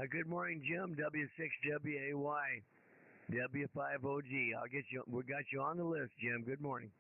Good morning, Jim. W6WAY, W50G. I'll get you. We got you on the list, Jim. Good morning.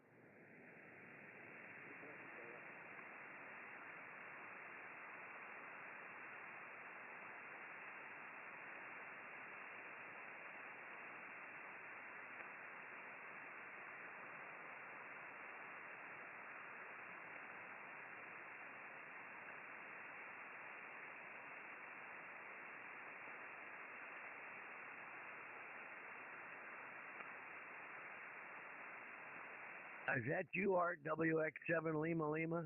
Is that you, Art? WX7 Lima Lima?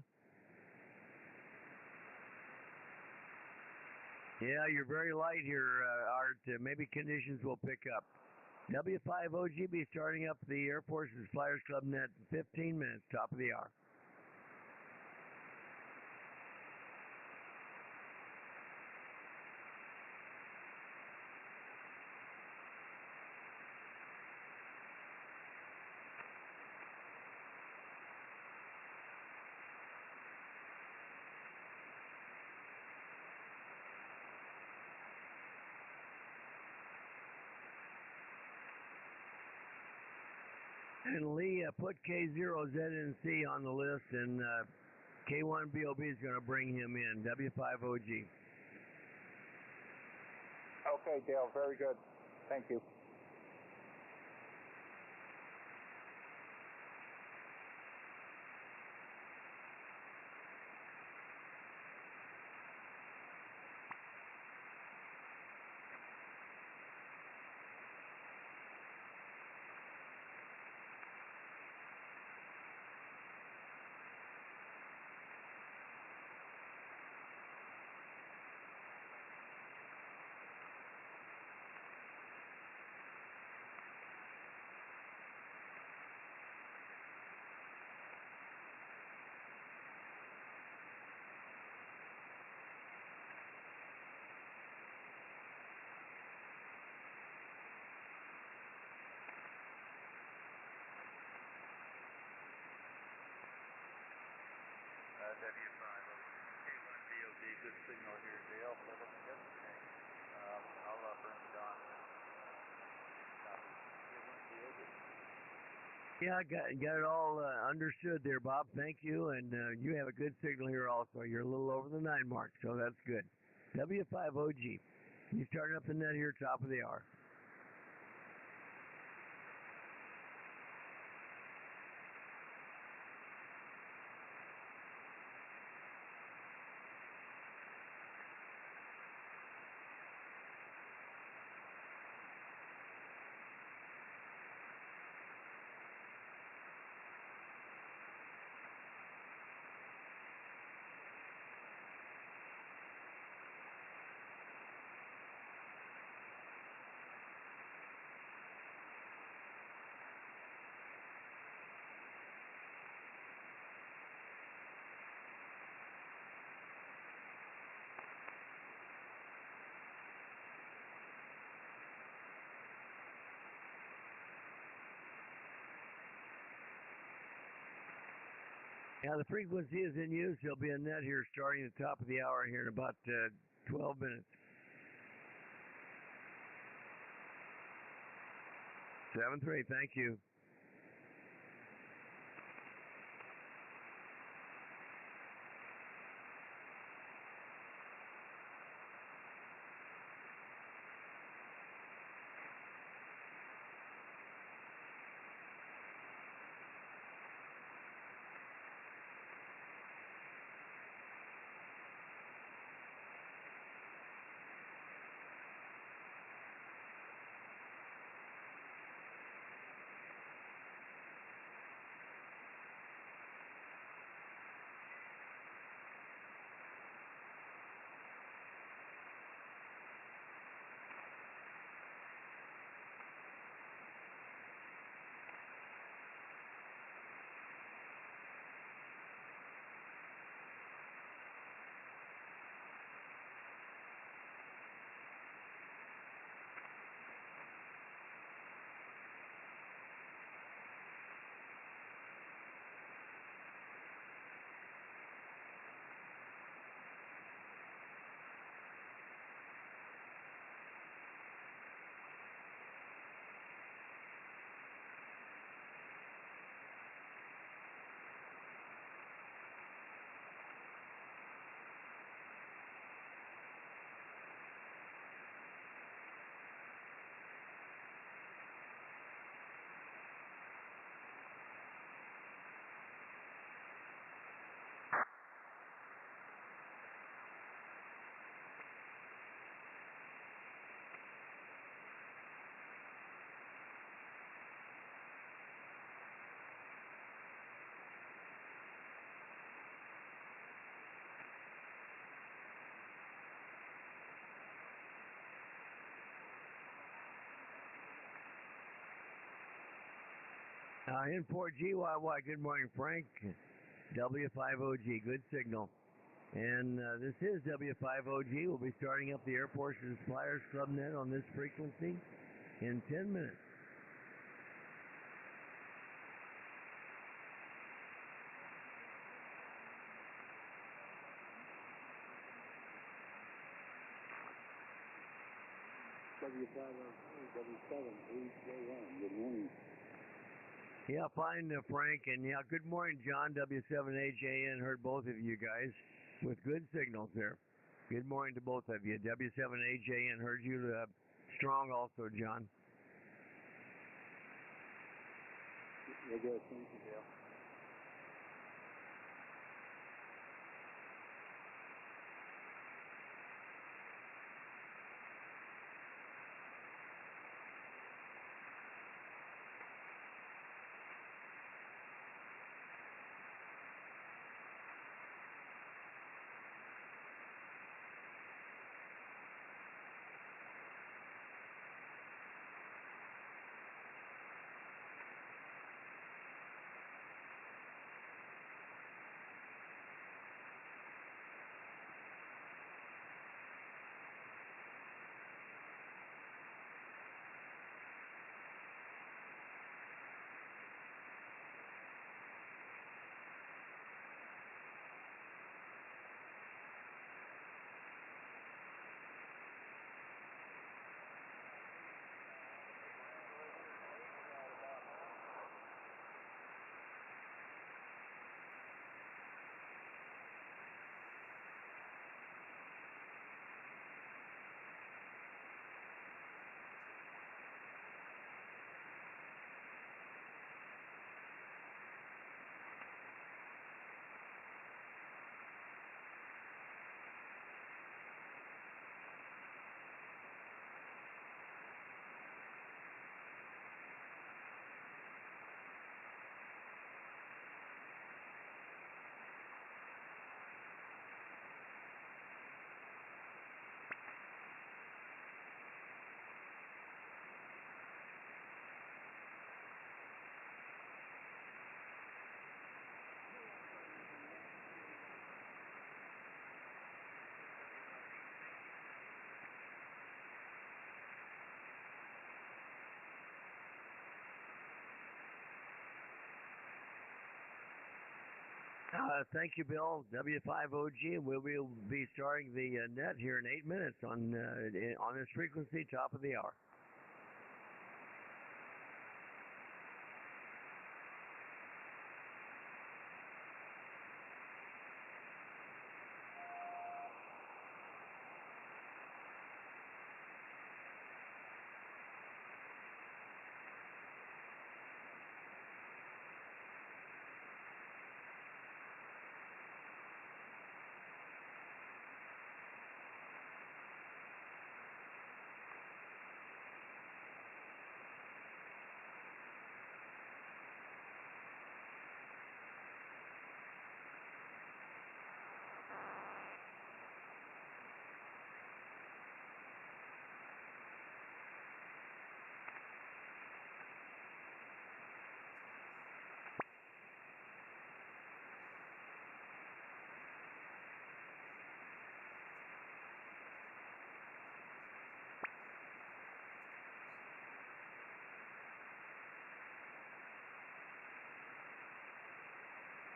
Yeah, you're very light here, Art. Maybe conditions will pick up. W5OG be starting up the Air Force's Flyers Club Net in 15 minutes, top of the hour. And Lee, put K0ZNC on the list, and K1BOB is going to bring him in, W5OG. Okay, Dale, very good. Thank you. W5OG, good signal here, Dale. So yesterday, I'll bring it on. Yeah, I got it all understood there, Bob. Thank you, and you have a good signal here also. You're a little over the 9 mark, so that's good. W5OG, you starting up the net here, top of the hour. Yeah, the frequency is in use. There'll be a net here starting at the top of the hour here in about 12 minutes. 7-3, thank you. N4GYY, good morning, Frank. W50G, good signal. And this is W50G. We'll be starting up the Airports and Flyers Club Net on this frequency in 10 minutes. W7AJN, good morning. Yeah, fine, Frank. And yeah, good morning, John. W7AJN, heard both of you guys with good signals there. Good morning to both of you. W7AJN heard you strong also, John. We're good, thank you, Dale. Thank you, Bill. W50G, and we'll be starting the net here in 8 minutes on this frequency, top of the hour.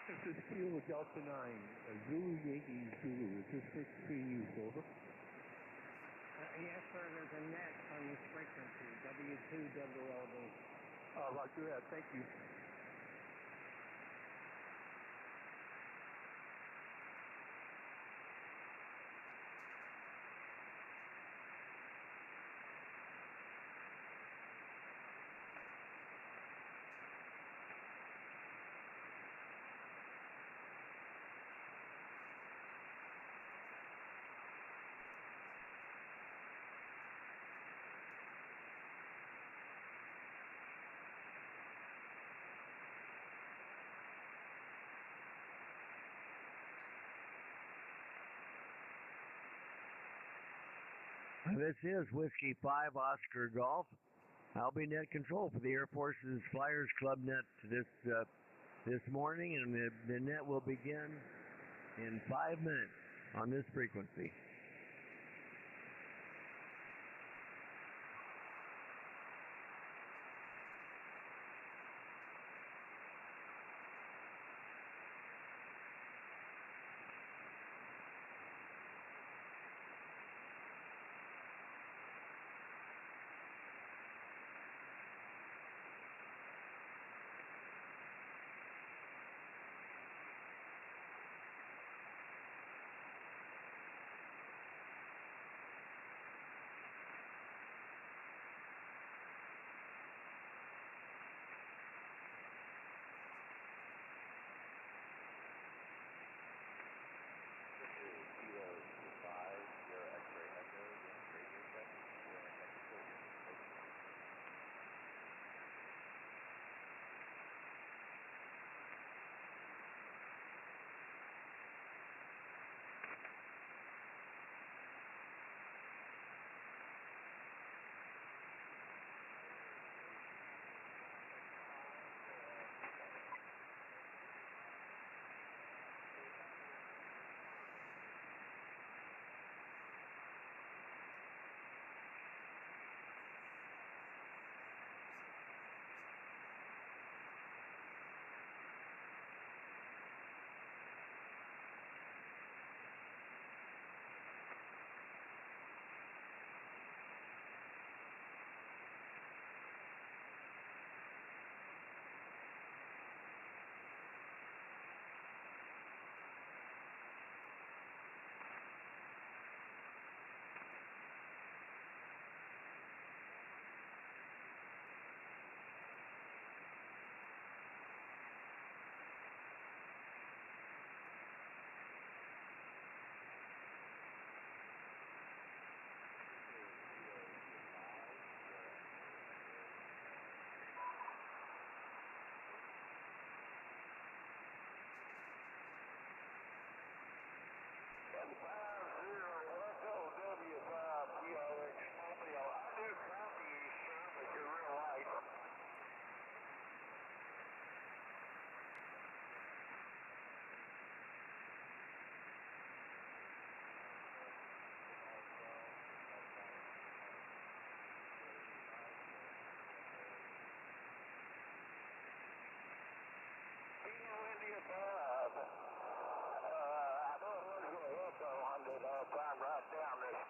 This is Kilo Delta 9, Zulu Yankee Zulu. Is this for use, over? Yes, sir, there's a net on this frequency, W2WLD. Roger that, thank you. This is Whiskey 5 Oscar Golf. I'll be net control for the Air Force's Flyers Club net this morning, and the net will begin in 5 minutes on this frequency.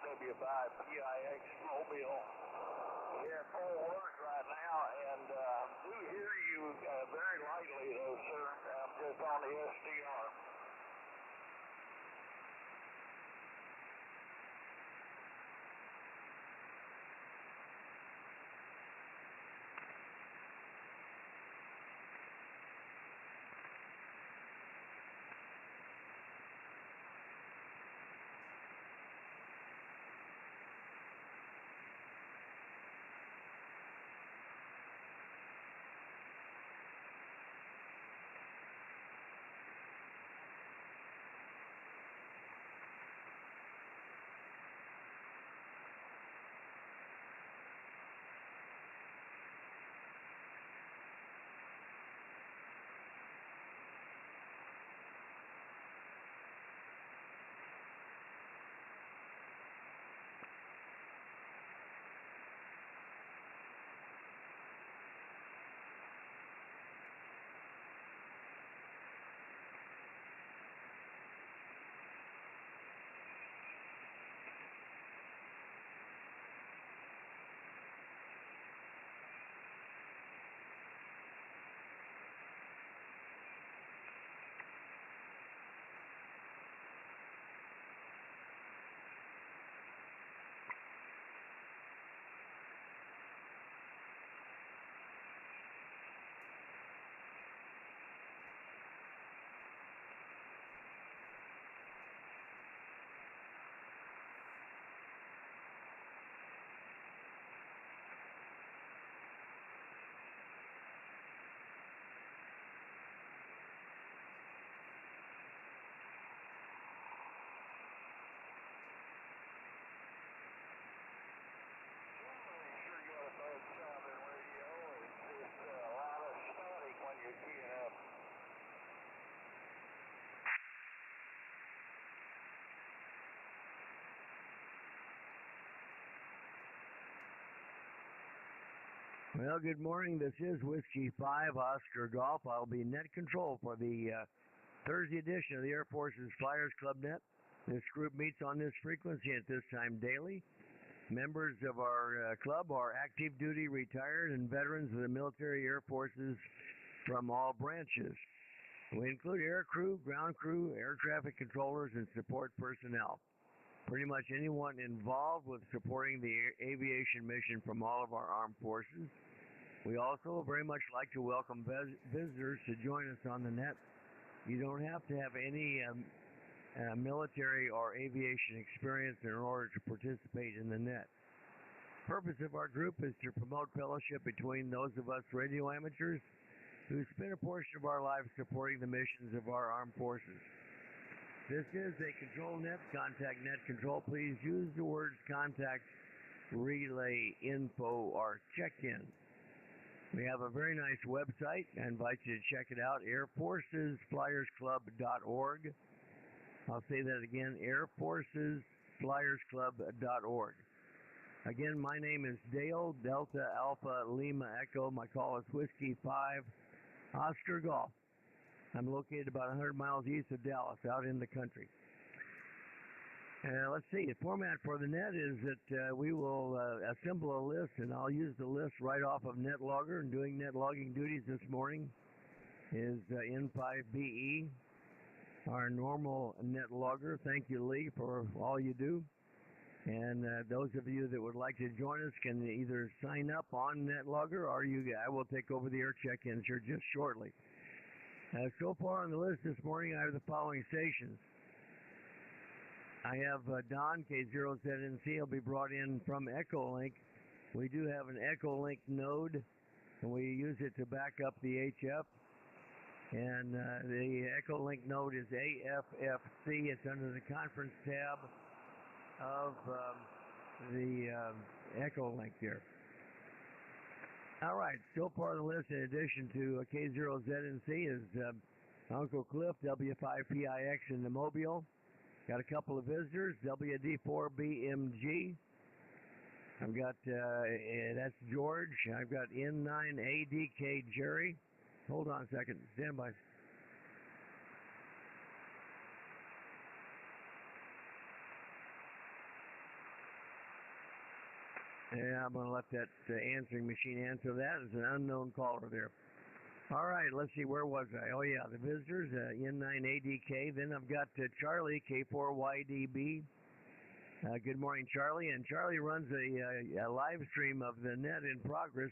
W5PIX Mobile here in Fort Worth right now, and do hear you very lightly though, sir. I'm just on the SDR. Well, good morning. This is Whiskey 5 Oscar Golf. I'll be net control for the Thursday edition of the Air Force's Flyers Club Net. This group meets on this frequency at this time daily. Members of our club are active duty, retired, and veterans of the military air forces from all branches. We include air crew, ground crew, air traffic controllers, and support personnel. Pretty much anyone involved with supporting the aviation mission from all of our armed forces. We also very much like to welcome visitors to join us on the net. You don't have to have any military or aviation experience in order to participate in the net. The purpose of our group is to promote fellowship between those of us radio amateurs who spend a portion of our lives supporting the missions of our armed forces. This is a control net, contact net control. Please use the words contact, relay, info, or check-in. We have a very nice website. I invite you to check it out, airforcesflyersclub.org. I'll say that again, airforcesflyersclub.org. Again, my name is Dale, Delta Alpha Lima Echo. My call is Whiskey 5 Oscar Golf. I'm located about 100 miles east of Dallas, out in the country. Let's see, the format for the net is that we will assemble a list, and I'll use the list right off of NetLogger. And doing net logging duties this morning is N5BE, our normal net logger. Thank you, Lee, for all you do. And those of you that would like to join us can either sign up on NetLogger, or I will take over the air check-ins here just shortly. So far on the list this morning, I have the following stations. I have Don, K0ZNC. He'll be brought in from Echolink. We do have an Echolink node, and we use it to back up the HF. And the Echolink node is AFFC. It's under the conference tab of the Echolink here. All right, so far on the list, in addition to K0ZNC, is Uncle Cliff, W5PIX in the Mobile. Got a couple of visitors, WD4BMG. I've got, that's George. I've got N9ADK Jerry. Hold on a second, stand by. Yeah, I'm going to let that answering machine answer that. It's an unknown caller there. All right, let's see, where was I? Oh, yeah, the visitors, N9ADK. Then I've got Charlie, K4YDB. Good morning, Charlie. And Charlie runs a live stream of the net in progress.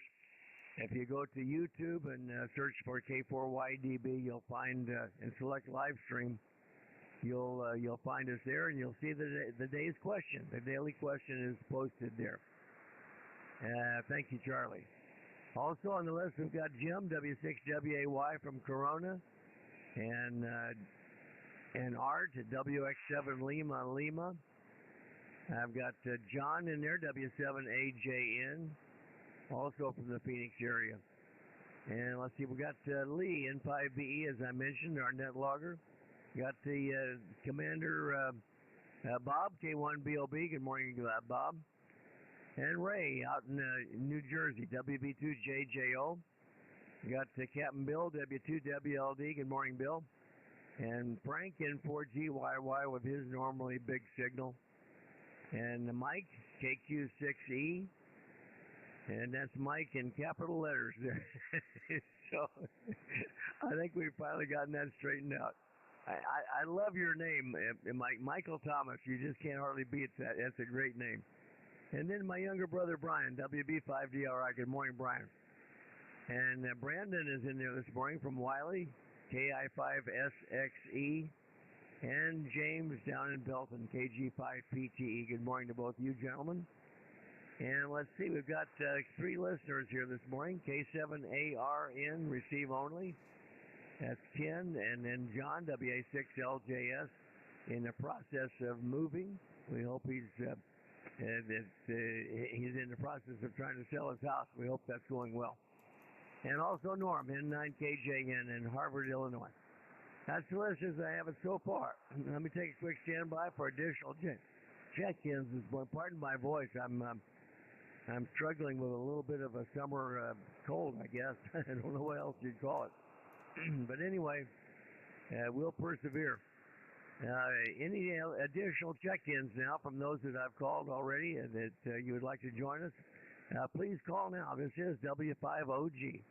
If you go to YouTube and search for K4YDB, you'll find, and select live stream, you'll find us there, and you'll see the day's question. The daily question is posted there. Thank you, Charlie. Also on the list, we've got Jim, W6WAY from Corona, and Art at WX7 Lima. I've got John in there, W7AJN, also from the Phoenix area. And let's see, we got Lee, N5BE, as I mentioned, our net logger. Got the Commander Bob, K1BOB. Good morning, Bob. And Ray out in New Jersey, WB2JJO. Got Captain Bill, W2WLD. Good morning, Bill. And Frank in 4GYY with his normally big signal. And Mike, KQ6E. And that's Mike in capital letters there. So I think we've finally gotten that straightened out. I love your name, Mike. Michael Thomas. You just can't hardly beat that. That's a great name. And then my younger brother, Brian, WB5DRI. Good morning, Brian. And Brandon is in there this morning from Wiley, KI5SXE. And James down in Belton, KG5PTE. Good morning to both you gentlemen. And let's see, we've got 3 listeners here this morning. K7ARN, receive only. That's Ken. And then John, WA6LJS, in the process of moving. We hope he's in the process of trying to sell his house. We hope that's going well. And also Norm, N9KJN in Harvard, Illinois. That's the list as I have it so far. Let me take a quick standby for additional check-ins this morning. Pardon my voice. I'm I'm struggling with a little bit of a summer cold, I guess. I don't know what else you'd call it. But anyway, we'll persevere. Any additional check-ins now from those that I've called already and that you would like to join us, please call now. This is W50G.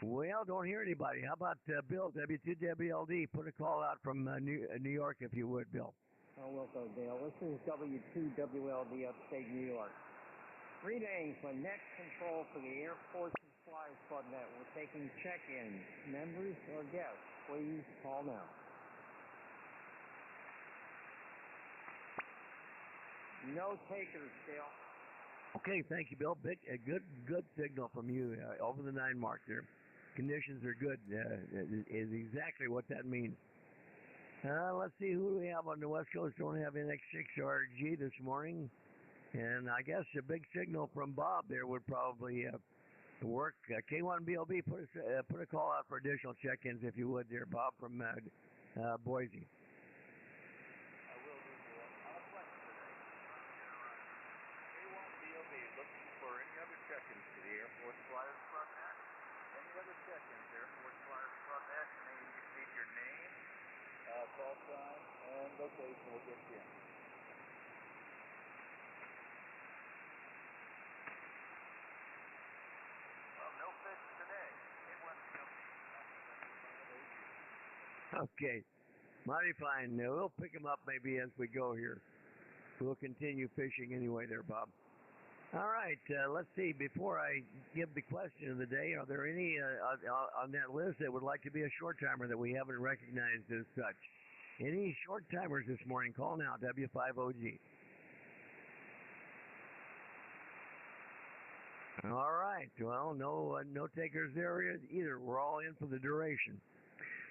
Well, don't hear anybody. How about Bill, W2WLD? Put a call out from New York, if you would, Bill. Oh, will go, Dale. This is W2WLD, upstate New York. Greetings for net control for the Air Force and Flyers Club Net. We're taking check-ins. Members or guests, please call now. No takers, Dale. Okay, thank you, Bill. A good signal from you over the 9 mark there. Conditions are good, is exactly what that means. Let's see who we have on the West Coast. Don't have NX6RG this morning. And I guess a big signal from Bob there would probably work. K1BLB, put a call out for additional check-ins if you would there, Bob, from Boise. I will do that. On a flex today. K1BLB looking for any other check-ins to the Air Force Flyers Club Net. Any other check-ins, Air Force Flyers Club Net? You just need your name, call sign, and location. We'll get you in. Well, no fish today. Okay, mighty fine. We'll pick them up maybe as we go here. We'll continue fishing anyway there, Bob. All right, let's see. Before I give the question of the day, are there any on that list that would like to be a short timer that we haven't recognized as such? Any short timers this morning? Call now, W50G. All right. Well, no takers there either. We're all in for the duration.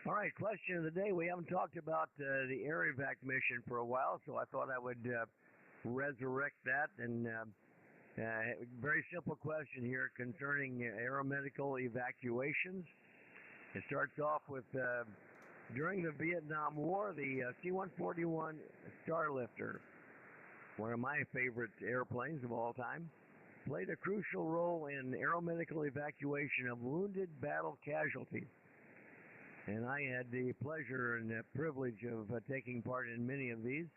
All right. Question of the day. We haven't talked about the air evac mission for a while, so I thought I would resurrect that. And very simple question here concerning aeromedical evacuations. It starts off with during the Vietnam War, the C-141 Starlifter, one of my favorite airplanes of all time, played a crucial role in aeromedical evacuation of wounded battle casualties. And I had the pleasure and the privilege of taking part in many of these.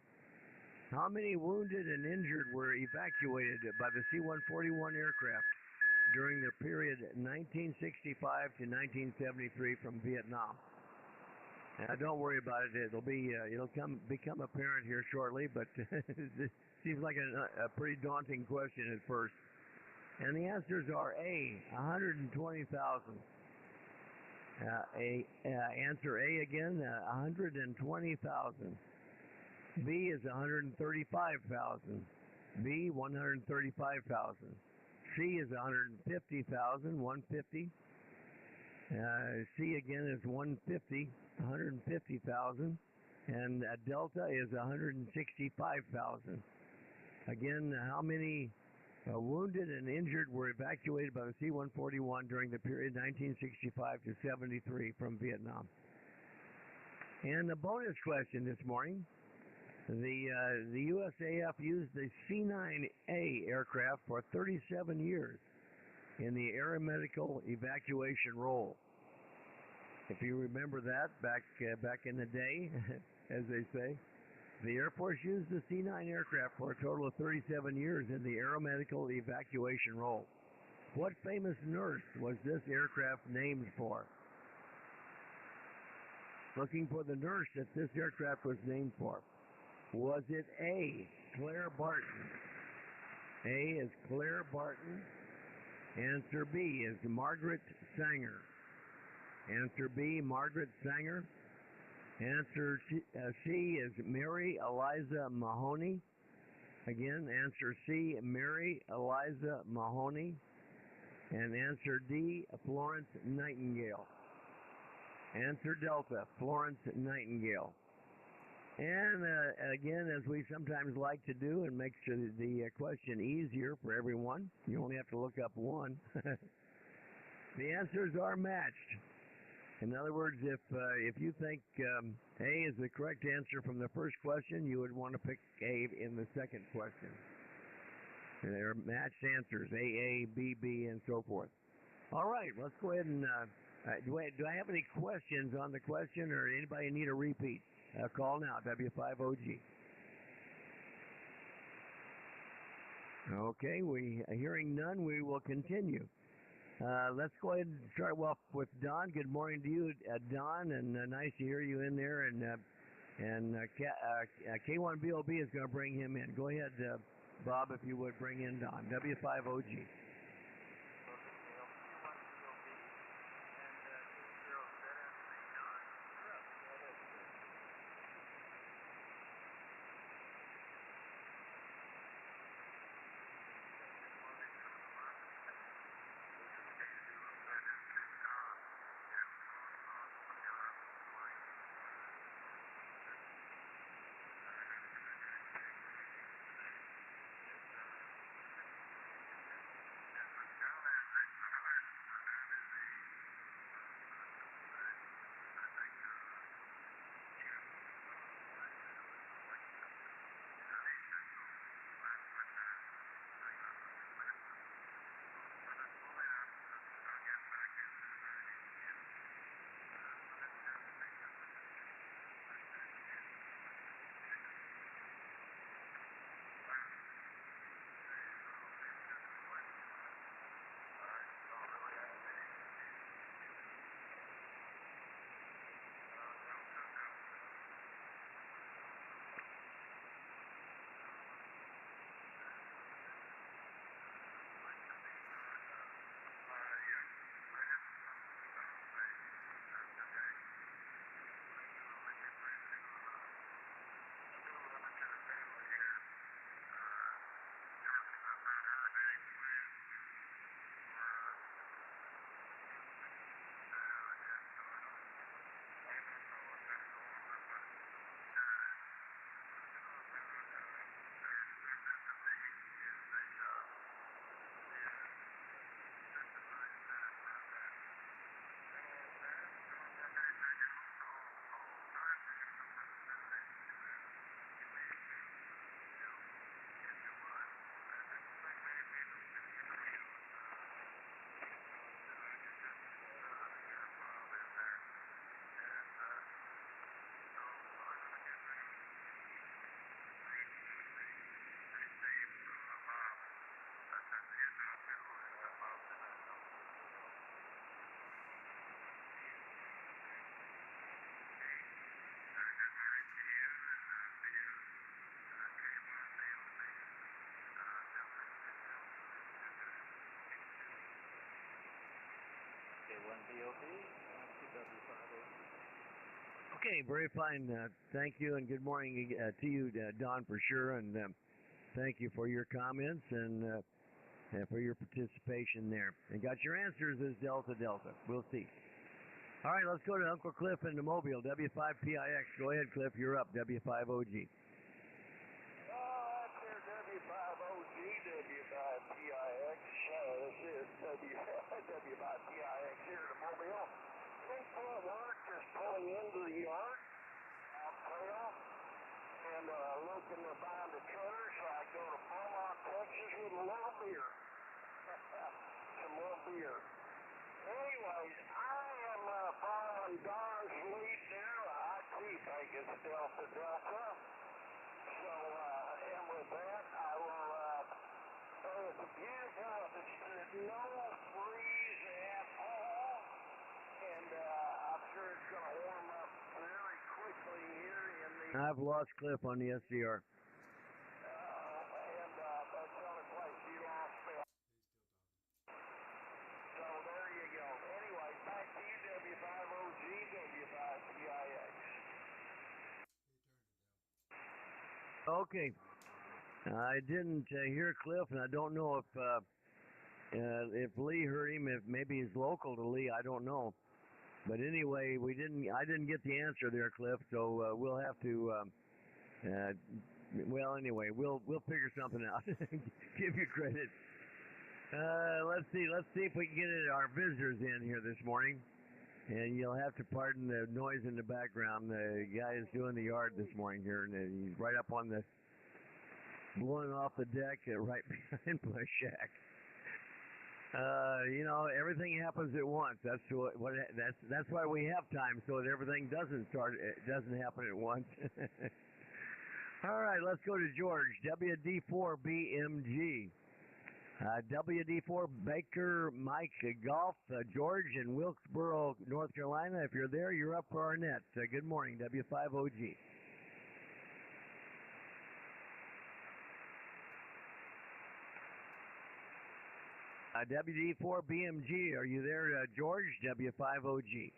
How many wounded and injured were evacuated by the C-141 aircraft during the period 1965 to 1973 from Vietnam? Don't worry about it. It'll become apparent here shortly, but it seems like a pretty daunting question at first. And the answers are A, 120,000. Answer A again, 120,000. B is 135,000. B, 135,000. C is 150,000, 150. C again is 150, 150,000. And Delta is 165,000. Again, how many wounded and injured were evacuated by the C-141 during the period 1965 to 73 from Vietnam? And the bonus question this morning, the USAF used the C-9A aircraft for 37 years in the aeromedical evacuation role. If you remember that, back in the day, as they say, the Air Force used the C-9 aircraft for a total of 37 years in the aeromedical evacuation role. What famous nurse was this aircraft named for? Looking for the nurse that this aircraft was named for. Was it A, Claire Barton? A is Claire Barton. Answer B is Margaret Sanger. Answer B, Margaret Sanger. Answer C is Mary Eliza Mahoney. Again, answer C, Mary Eliza Mahoney. And answer D, Florence Nightingale. Answer Delta, Florence Nightingale. And again, as we sometimes like to do, and makes the question easier for everyone, you only have to look up one. The answers are matched. In other words, if you think A is the correct answer from the first question, you would want to pick A in the second question. And they're matched answers, A, B, B, and so forth. All right, let's go ahead and do I have any questions on the question, or anybody need a repeat? Call now, W50G. Okay, hearing none, we will continue. Let's go ahead and start with Don. Good morning to you, Don, and nice to hear you in there. And K1BOB is going to bring him in. Go ahead, Bob, if you would bring in Don, W50G. Okay, very fine. Thank you, and good morning to you, Don, for sure. And thank you for your comments and for your participation there. And got your answers as Delta Delta. We'll see. All right, let's go to Uncle Cliff in the Mobile, W5PIX. Go ahead, Cliff. You're up, W5OG. W5OG, W5PIX. This is W5PIX here in Mobile. Full work, just pulling into the yard, out trail, and looking to find a trailer so I go to Beaumont, Texas with a little beer. Some more beer. Anyways, I am following Don's lead there. I too think it's Delta Delta. So, and with that, I will say it's a beautiful, it's no freeze at all. And I'm sure it's going to warm up very quickly here in the... I've lost Cliff on the SDR. And that's the only place you lost Phil. So there you go. Anyway, back to you, W5OG, W5PIX. Okay. I didn't hear Cliff, and I don't know if Lee heard him. If maybe he's local to Lee, I don't know. But anyway, I didn't get the answer there, Cliff. So we'll have to. Well, anyway, we'll figure something out. Give you credit. Let's see if we can get our visitors in here this morning. And you'll have to pardon the noise in the background. The guy is doing the yard this morning here, and he's right up on the, blowing off the deck right behind my shack. You know, everything happens at once. That's that's why we have time, so that everything doesn't happen at once. All right, let's go to George, WD4BMG. WD4 Baker Mike Golf, George in Wilkesboro, North Carolina. If you're there, you're up for our net. Good morning, W5OG. WD4 BMG, are you there, George? W5OG.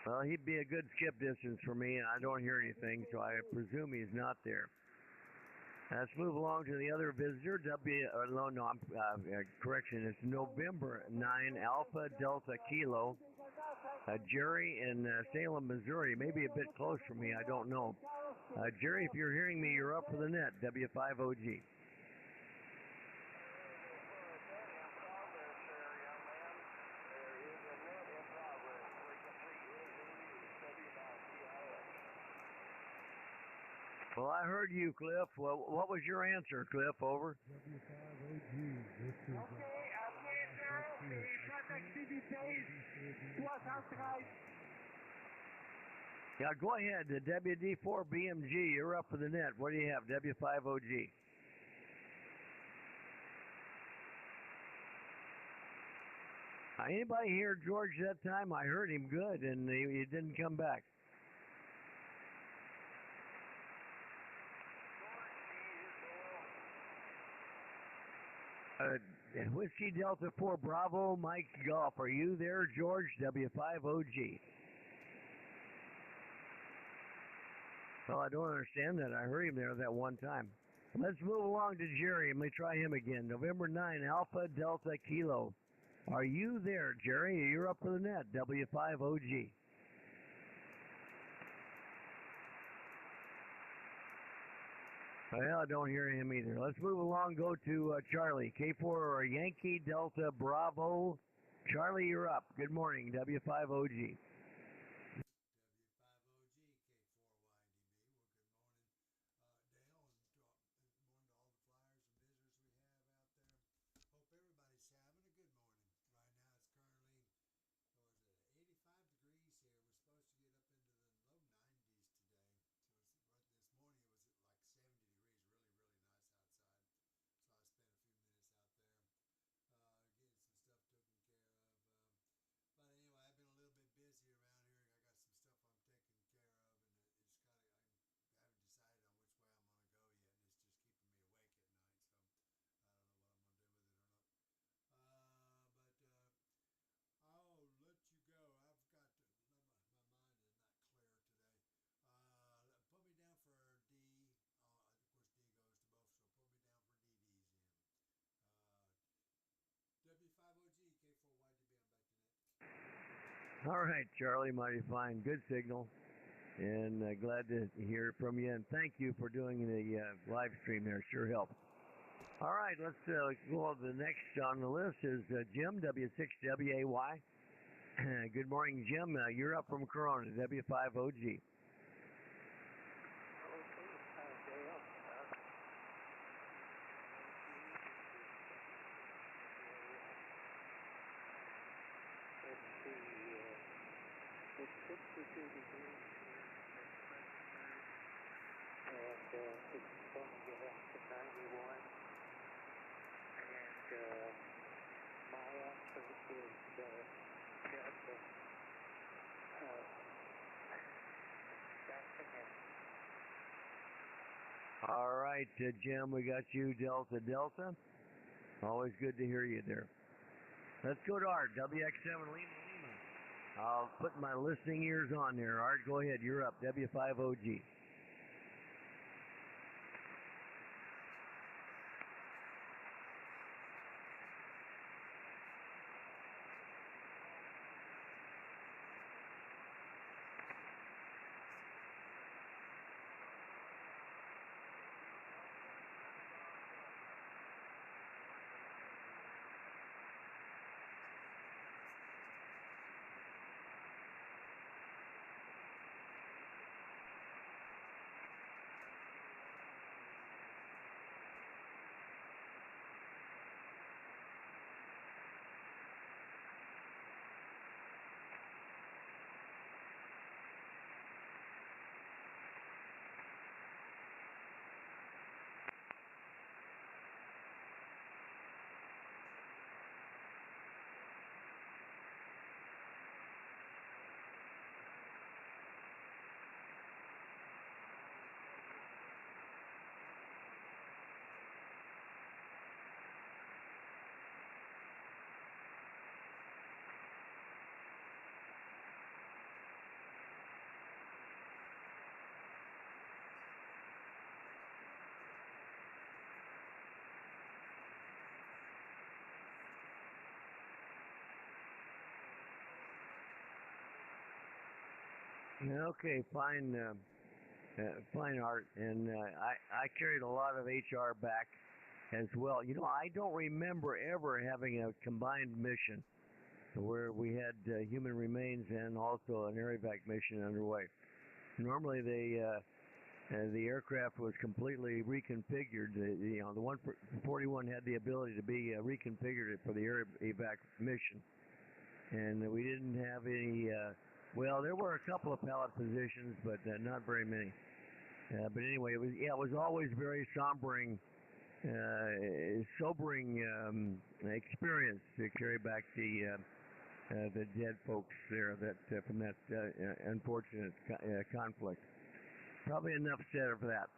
Well, he'd be a good skip distance for me, and I don't hear anything, so I presume he's not there. Let's move along to the other visitor. Correction, it's November 9, Alpha Delta Kilo. Jerry in Salem, Missouri. Maybe a bit close for me, I don't know. Jerry, if you're hearing me, you're up for the net, W5OG. Well, I heard you, Cliff. Well, what was your answer, Cliff? Over. W5OG. This is Yeah, go ahead. The WD4 BMG, you're up for the net. What do you have, W5OG? Anybody hear George that time? I heard him good, and he didn't come back. Whiskey Delta 4 Bravo, Mike Golf. Are you there, George? W5OG. Well, I don't understand that. I heard him there that one time. Let's move along to Jerry, and let me try him again. November 9, Alpha Delta Kilo. Are you there, Jerry? You're up for the net, W5OG. Well, I don't hear him either. Let's move along, go to Charlie, K4 or Yankee Delta Bravo. Charlie, you're up. Good morning, W5OG. All right, Charlie, mighty fine. Good signal. And glad to hear from you. And thank you for doing the live stream there. Sure helps. All right, let's go on to the next on the list is Jim, W6WAY. Good morning, Jim. You're up from Corona, W5OG. It's 62 degrees and it's going to get up to 91. And my answer is Delta. All right, Jim, we got you, Delta. Always good to hear you there. Let's go to Art, WX7 Lima. I'll put my listening ears on there. Art, go ahead. You're up. W5OG. Okay, fine, fine art. And I carried a lot of HR back as well. You know, I don't remember ever having a combined mission where we had human remains and also an air evac mission underway. Normally, the aircraft was completely reconfigured. The 141 had the ability to be reconfigured for the air evac mission, and we didn't have any. Well, there were a couple of pallet positions, but not very many. But anyway, it was always very sobering experience to carry back the dead folks there from that unfortunate conflict. Probably enough said for that.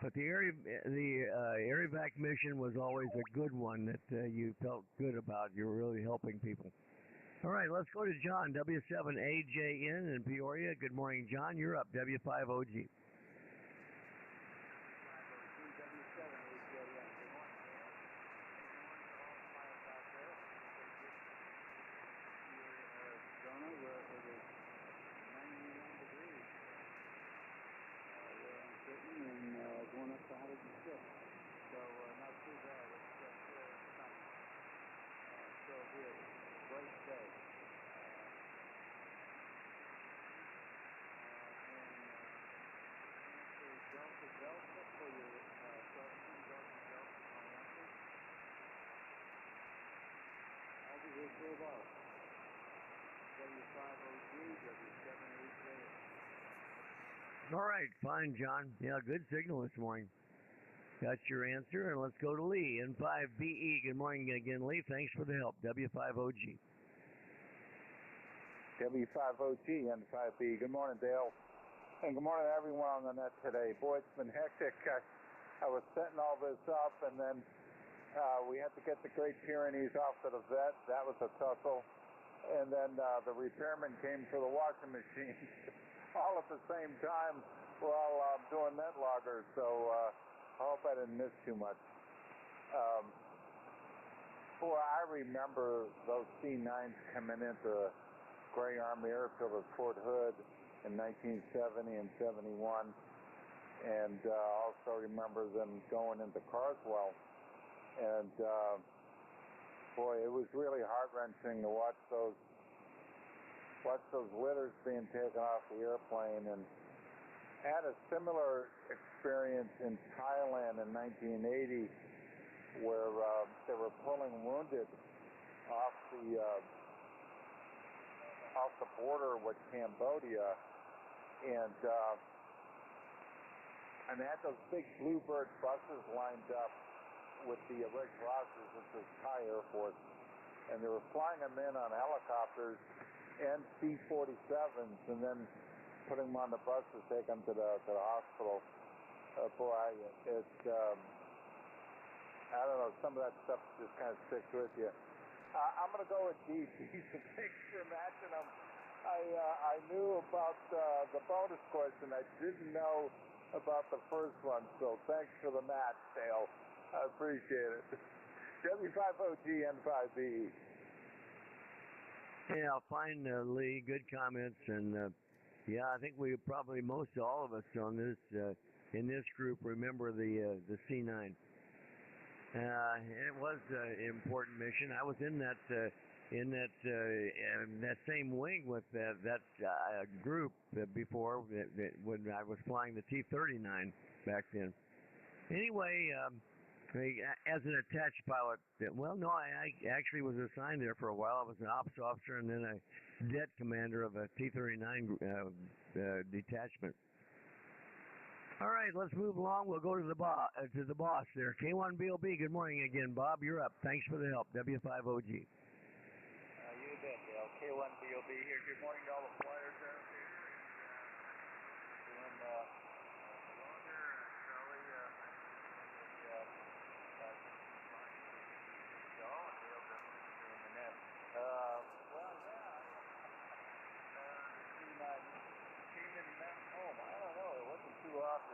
But the air evac mission was always a good one that you felt good about. You were really helping people. All right, let's go to John, W7AJN in Peoria. Good morning, John. You're up, W5OG. Going up to 106. So not too bad. It's fair sunny. So good. Great day. And Delta for your question, Delta on answer. I'll be here for about W5OG, W7AJ. All right, fine, John. Yeah, good signal this morning. Got your answer, and let's go to Lee, N5BE. Good morning again, Lee. Thanks for the help, W5OG. W5OG, N5B. Good morning, Dale. And good morning to everyone on the net today. Boy, it's been hectic. I was setting all this up, and then we had to get the Great Pyrenees off to the vet. That was a tussle. And then the repairman came for the washing machine. All at the same time while doing net loggers, so I hope I didn't miss too much. Boy, I remember those C9s coming into Gray Army Airfield at Fort Hood in 1970 and 71, and also remember them going into Carswell. And boy, it was really heart-wrenching to watch those litters being taken off the airplane. And had a similar experience in Thailand in 1980 where they were pulling wounded off the border with Cambodia, and they had those big Bluebird buses lined up with the Red Crosses, which was Thai Air Force, and they were flying them in on helicopters and C-47s, and then putting them on the bus to take them to the hospital. Boy, it's I don't know, some of that stuff just kind of sticks with you. I'm going to go with D. So thanks for matching them. I knew about the bonus question. I didn't know about the first one, so thanks for the match, Dale. I appreciate it. W5OG N5B. Yeah, fine, Lee. Good comments, and yeah, I think we probably most all of us on this in this group remember the C9. It was an important mission. I was in that same wing with that group before when I was flying the T-39 back then. Anyway. As an attached pilot, well, no, I actually was assigned there for a while. I was an ops officer and then a det commander of a T-39 detachment. All right, let's move along. We'll go to the boss there. K1BOB, good morning again, Bob. You're up. Thanks for the help. W5OG. You bet, Dale. K1BOB here. Good morning to all the flyers out there. And doing too often.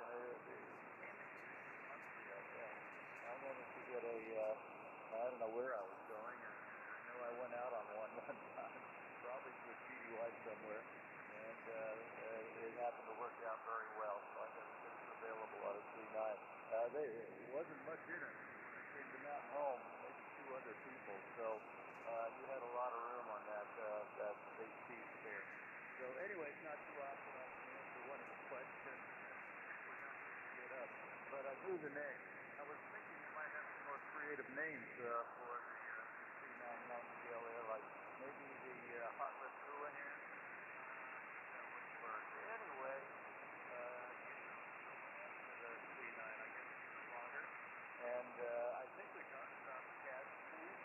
I managed to get I don't know where I was going. I know I went out on one time, probably to a TDY somewhere, and it happened to work out very well. So I got it available on a C9. It wasn't much in it when I came to Mountain Home, maybe 2 other people. So you had a lot of room on that big piece there. So anyway, it's not too often I can answer one of the questions. We're not going to get up. But I knew the name. I was thinking you might have some more creative names for the C9 Mountain GLA, like maybe the Hot Lip Ruin here. That wouldn't work. Anyway, the C9, I guess it's no longer. And I think we talked about the cash keys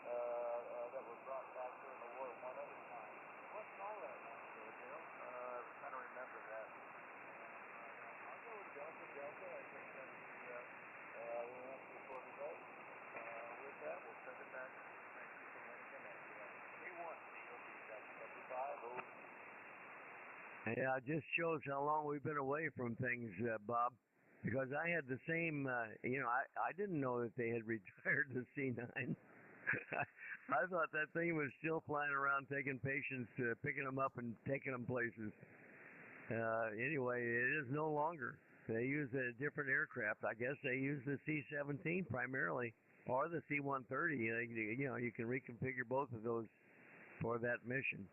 that were brought back during the war one other time. It wasn't all that long ago, Bill. I kind of remember that. I'll go with Delta. I think that's the answer for today. With that, we'll send it back. Thank you for letting me know. A1, W50G Yeah, it just shows how long we've been away from things, Bob. Because I had the same, I didn't know that they had retired the C9. I thought that thing was still flying around taking patients, picking them up and taking them places. Anyway, it is no longer. They use a different aircraft. I guess they use the C-17 primarily, or the C-130. You can reconfigure both of those for that mission.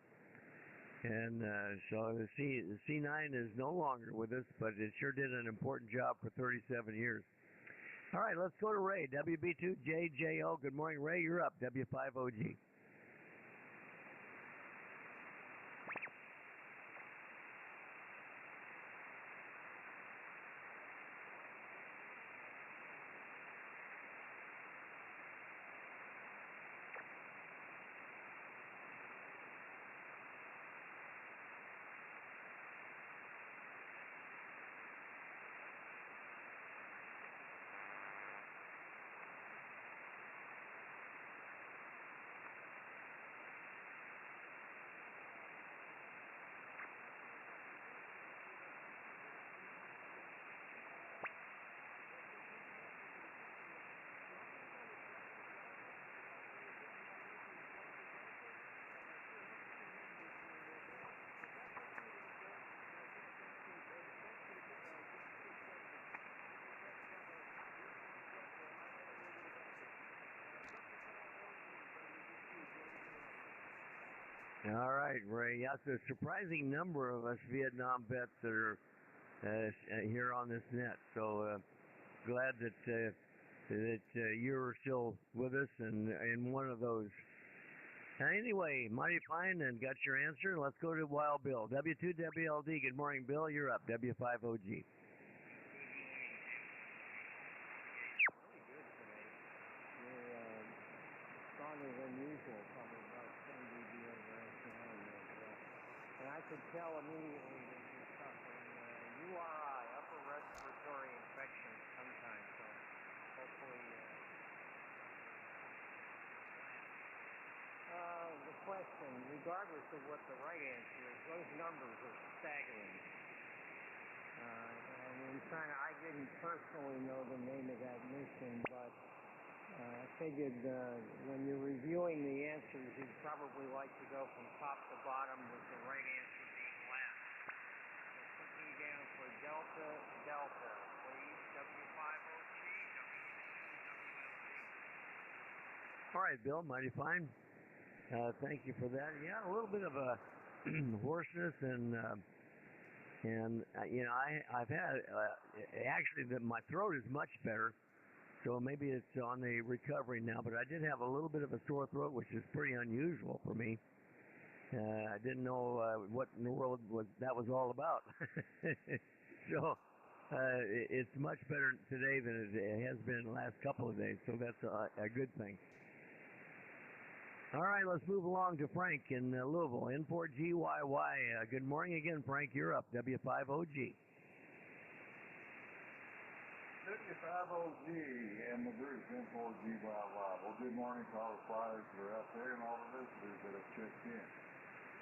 And so the C9 is no longer with us, but it sure did an important job for 37 years. All right, let's go to Ray, WB2JJO. Good morning, Ray. You're up, W5OG. All right, Ray. Yeah, it's a surprising number of us Vietnam vets that are here on this net. So glad that you're still with us and one of those. Anyway, mighty fine, and got your answer. Let's go to Wild Bill. W2WLD. Good morning, Bill. You're up. W5OG. Really good today. You're stronger than usual, probably about 10 dB over S9. And I could tell immediately that you're suffering URI, upper respiratory infection sometimes. So hopefully, the question, regardless of what the right answer is, those numbers are staggering. And I didn't personally know the name of that mission, but I figured when you're reviewing the answers, you'd probably like to go from top to bottom with the right answer being last. So put me down for Delta, please. W5OG, W2WLD. All right, Bill. Mighty fine. Thank you for that. Yeah, a little bit of a hoarseness and I've had actually my throat is much better, so maybe it's on the recovery now. But I did have a little bit of a sore throat, which is pretty unusual for me. I didn't know what in the world that was all about. So it's much better today than it has been the last couple of days. So that's a good thing. All right, let's move along to Frank in Louisville, N4GYY. Good morning again, Frank. You're up, W5OG. W5OG and the group, N4GYY. Well, good morning to all the flyers that are out there and all the visitors that have checked in.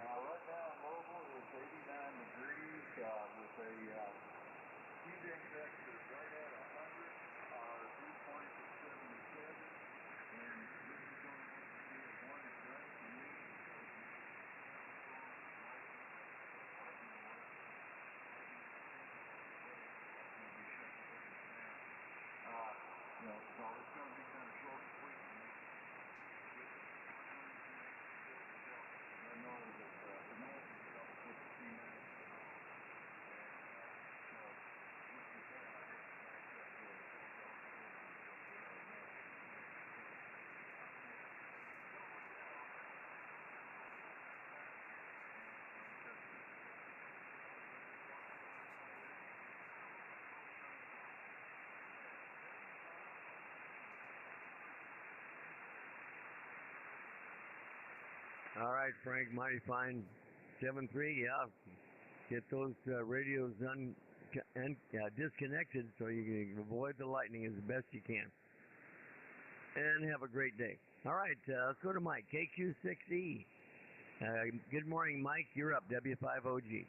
Right now in Louisville, it's 89 degrees with a heat index that's right at 100. Our dew point is 77. And this is going to be a one and done for me. So it's going to be kind of short and sweet. I know that Americans get up to 15 minutes. All right, Frank, mighty fine. 7-3, yeah. Get those radios disconnected so you can avoid the lightning as best you can. And have a great day. All right, let's go to Mike, KQ6E. Good morning, Mike. You're up, W50G.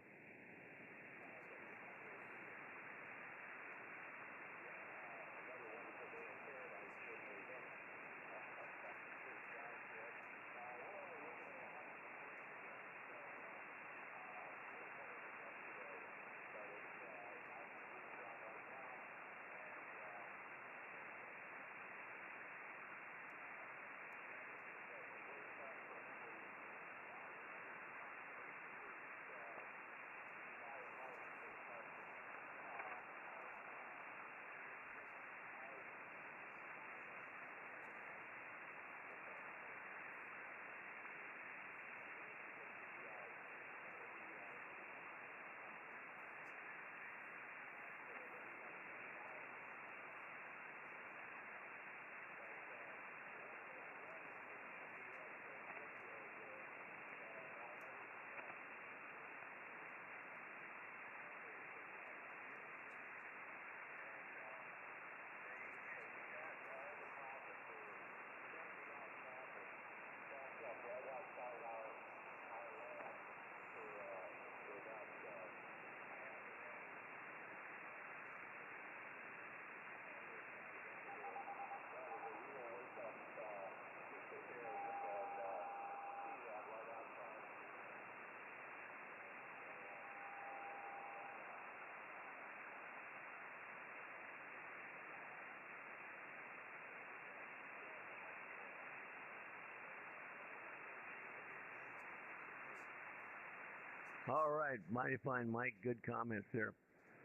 All right, mighty fine, Mike. Good comments there.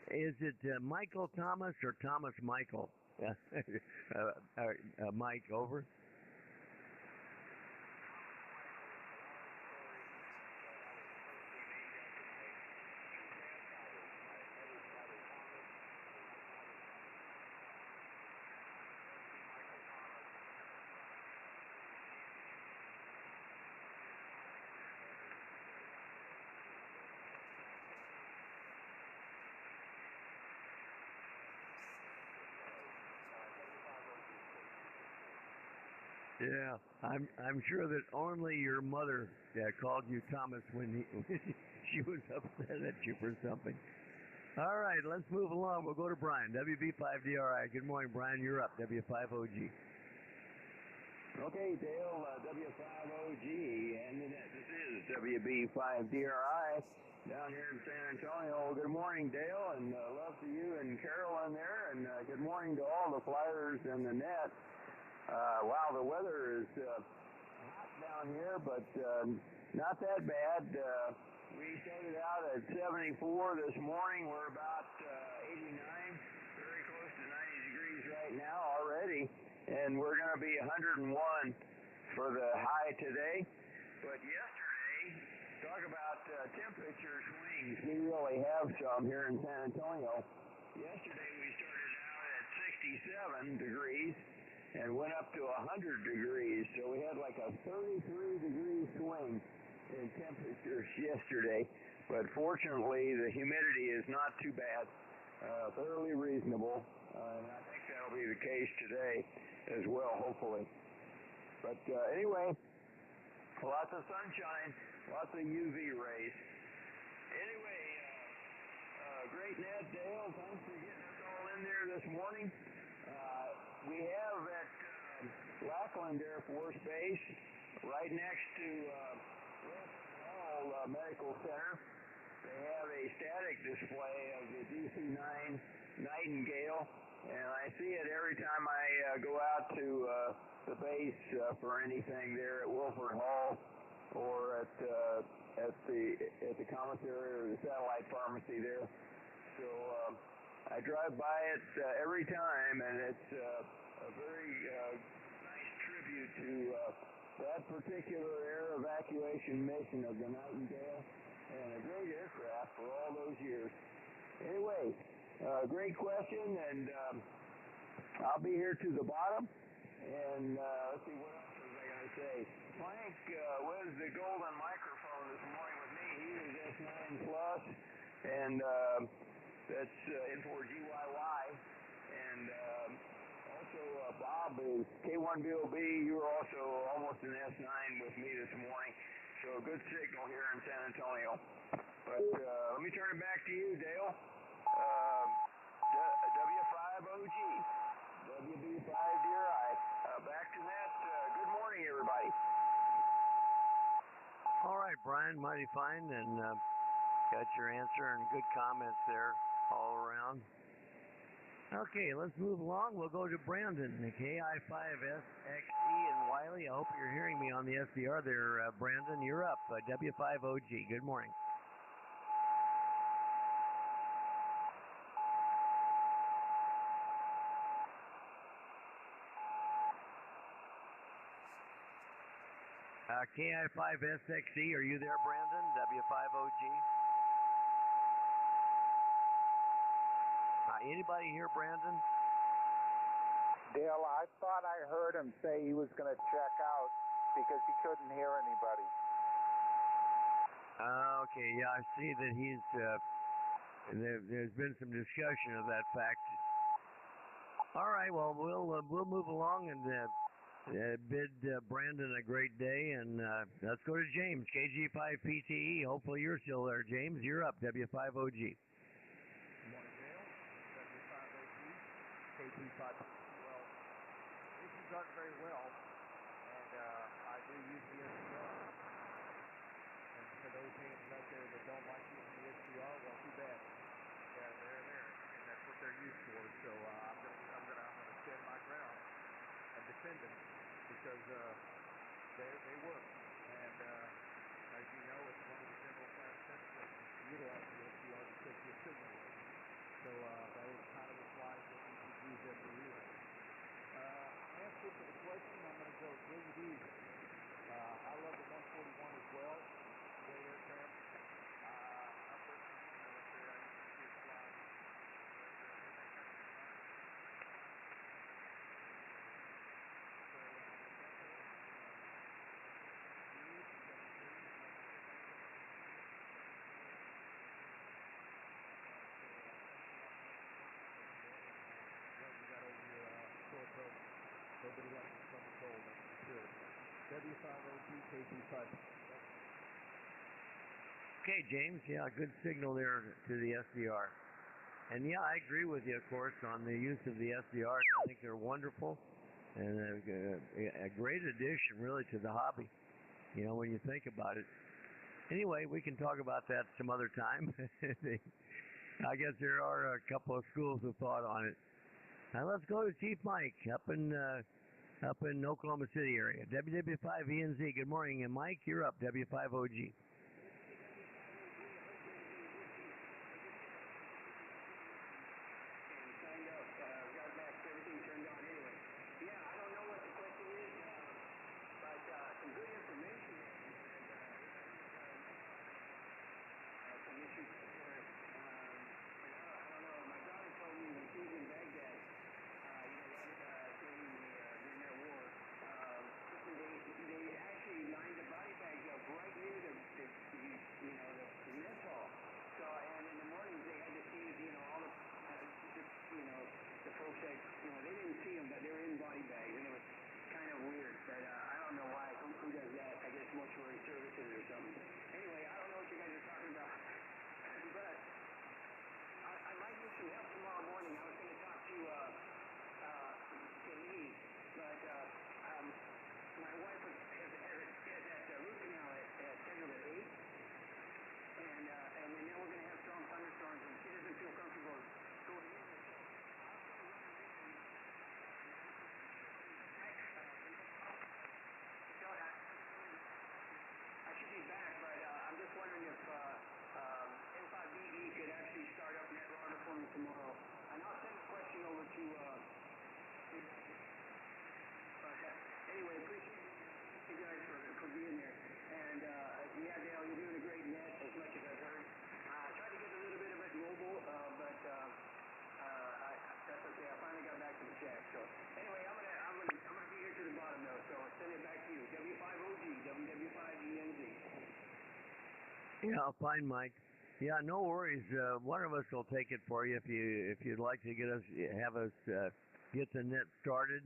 Is it Michael Thomas or Thomas Michael? Mike, over. Yeah, I'm sure that only your mother called you Thomas when she was upset at you for something. All right, let's move along. We'll go to Brian, WB5DRI. Good morning, Brian. You're up, W50G. Okay, Dale, W50G and the net. This is WB5DRI down here in San Antonio. Good morning, Dale, and love to you and Carolyn there, and good morning to all the flyers and the net. Wow, the weather is hot down here, but not that bad. We started out at 74 this morning. We're about 89, very close to 90 degrees right now already, and we're going to be 101 for the high today. But yesterday, talk about temperature swings. We really have some here in San Antonio. Yesterday we started out at 67 degrees and went up to 100 degrees, so we had like a 33-degree swing in temperatures yesterday, but fortunately the humidity is not too bad, fairly reasonable, and I think that'll be the case today as well, hopefully. But anyway, lots of sunshine, lots of UV rays. Anyway, great net, Dale, thanks for getting us all in there this morning. We have at Lackland Air Force Base, right next to Hall Medical Center, they have a static display of the DC-9 Nightingale, and I see it every time I go out to the base for anything there at Wilford Hall or at the commissary or the satellite pharmacy there. So I drive by it every time, and it's a very nice tribute to that particular air evacuation mission of the Nightingale, and a great aircraft for all those years. Anyway, great question, and I'll be here to the bottom. And let's see, what else was I going to say? Frank was the golden microphone this morning with me. He was S9 Plus, and that's N4GYY. And also Bob is K1BOB. You were also almost an S9 with me this morning. So a good signal here in San Antonio. But let me turn it back to you, Dale. W5OG, WB5DRI. Back to that. Good morning, everybody. All right, Brian, mighty fine, and got your answer and good comments there all around. Okay, let's move along. We'll go to Brandon, the KI5SXE in Wiley. I hope you're hearing me on the SDR there, Brandon. You're up, W5OG. Good morning. KI5SXE, are you there, Brandon? W5OG? Anybody here, Brandon? Dale, I thought I heard him say he was going to check out because he couldn't hear anybody. Okay, yeah, I see that he's, there's been some discussion of that fact. All right, well, we'll move along and bid Brandon a great day, and let's go to James, KG5PTE. Hopefully you're still there, James. You're up, W5OG. Good morning, Dale. W5OG, KG5. Well, this has done very well, and I do use the SDR. And for those hands out there that don't like using the SDR, well, too bad. Yeah, they're there, and that's what they're used for. So I'm gonna stand my ground and defend them because they work. And as you know, it's one of the general class principles to utilize the SDR to take your signal. So that is kind of applies what you should use every year. Answer to the question, I'm going to go JD. I love the 141 as well. Great aircraft. I'm personally military. I used to see it fly. Nobody likes the sun cold, that's for sure. W5OG, KG5. Okay, James. Yeah, good signal there to the SDR. And yeah, I agree with you, of course, on the use of the SDRs. I think they're wonderful and a great addition, really, to the hobby, you know, when you think about it. Anyway, we can talk about that some other time. I guess there are a couple of schools of thought on it. Now let's go to Chief Mike up in Oklahoma City area. WW5ENZ. Good morning, and Mike, you're up. W5OG. The Yeah, fine, Mike. Yeah, no worries. One of us will take it for you if you'd like to have us get the net started.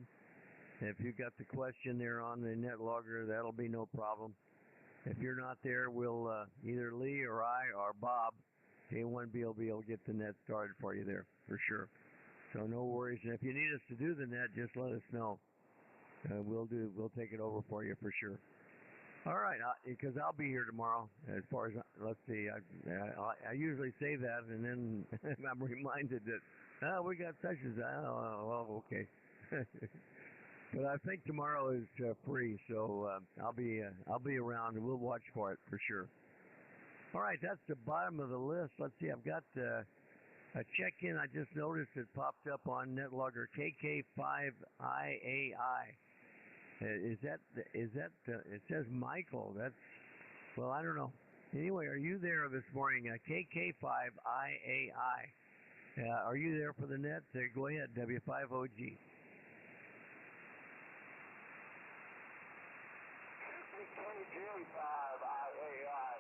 If you've got the question there on the net logger, that'll be no problem. If you're not there, we'll either Lee or I or Bob, K1B will get the net started for you there for sure. So no worries. And if you need us to do the net, just let us know. We'll take it over for you for sure. All right, because I'll be here tomorrow. As far as let's see, I usually say that, and then I'm reminded that we got such as well, okay. But I think tomorrow is free, so I'll be around, and we'll watch for it for sure. All right, that's the bottom of the list. Let's see, I've got a check-in. I just noticed it popped up on NetLogger KK5IAI. Is that it says Michael? Well, I don't know. Anyway, are you there this morning? KK5IAI. Are you there for the net? Go ahead, W50G. KK5IAI.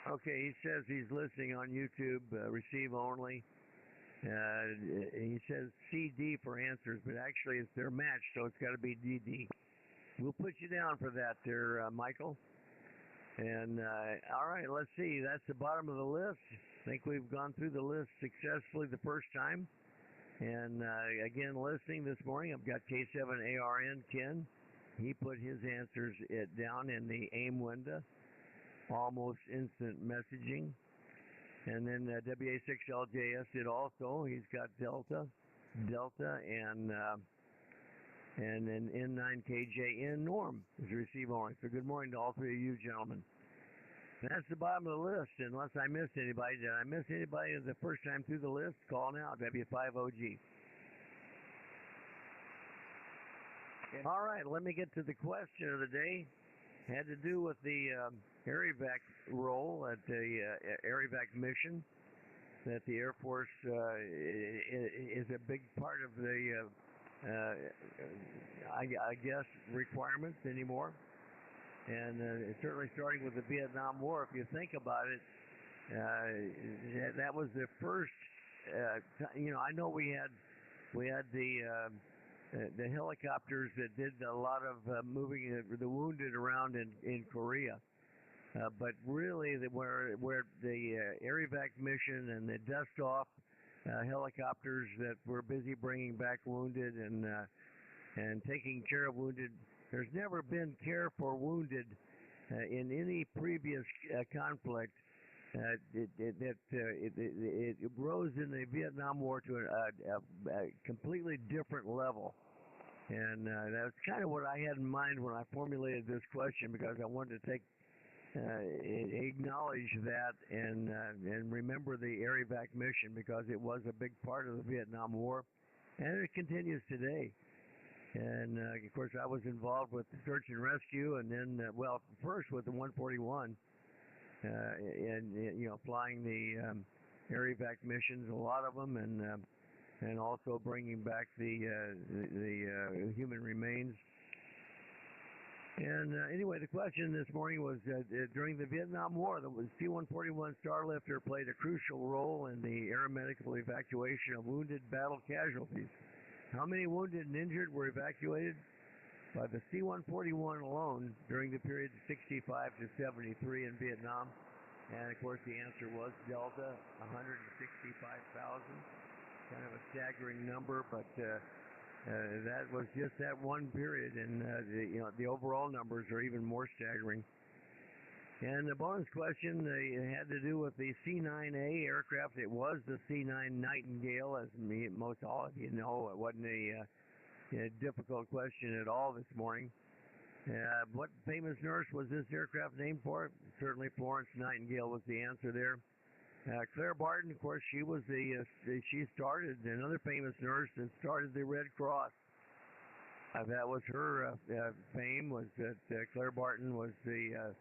Okay, he says he's listening on YouTube, receive only. He says CD for answers, but actually they're matched, so it's got to be DD. We'll put you down for that there, Michael. And all right, let's see. That's the bottom of the list. I think we've gone through the list successfully the first time. And again, listening this morning, I've got K7ARN Ken. He put his answers down in the AIM window. Almost instant messaging. And then WA6LJS did also. He's got Delta, and then N9KJN Norm is receive only. So good morning to all three of you gentlemen. And that's the bottom of the list, unless I missed anybody. Did I miss anybody the first time through the list? Call now, W50G. All right, let me get to the question of the day. Had to do with the air evac role at the air evac mission that the Air Force is a big part of the, I guess, requirements anymore. And certainly starting with the Vietnam War, if you think about it, that was the first, I know we had the helicopters that did a lot of moving the wounded around in Korea. But really, where the air evac mission and the dust-off helicopters that were busy bringing back wounded and taking care of wounded, there's never been care for wounded in any previous conflict. It rose in the Vietnam War to a completely different level. And that's kind of what I had in mind when I formulated this question, because I wanted to acknowledge that and remember the air evac mission, because it was a big part of the Vietnam War, and it continues today. And of course, I was involved with search and rescue, and then first with the 141, and flying the air evac missions, a lot of them, and also bringing back the human remains. And anyway, the question this morning was, during the Vietnam War, the C-141 Starlifter played a crucial role in the aeromedical evacuation of wounded battle casualties. How many wounded and injured were evacuated by the C-141 alone during the period 65 to 73 in Vietnam? And of course, the answer was Delta, 165,000. Kind of a staggering number, but that was just that one period, and the overall numbers are even more staggering. And the bonus question had to do with the C-9A aircraft. It was the C-9 Nightingale, as most all of you know. It wasn't a difficult question at all this morning. What famous nurse was this aircraft named for? Certainly Florence Nightingale was the answer there. Claire Barton, of course, she was she started, another famous nurse that started the Red Cross. That was her fame, was that Claire Barton was the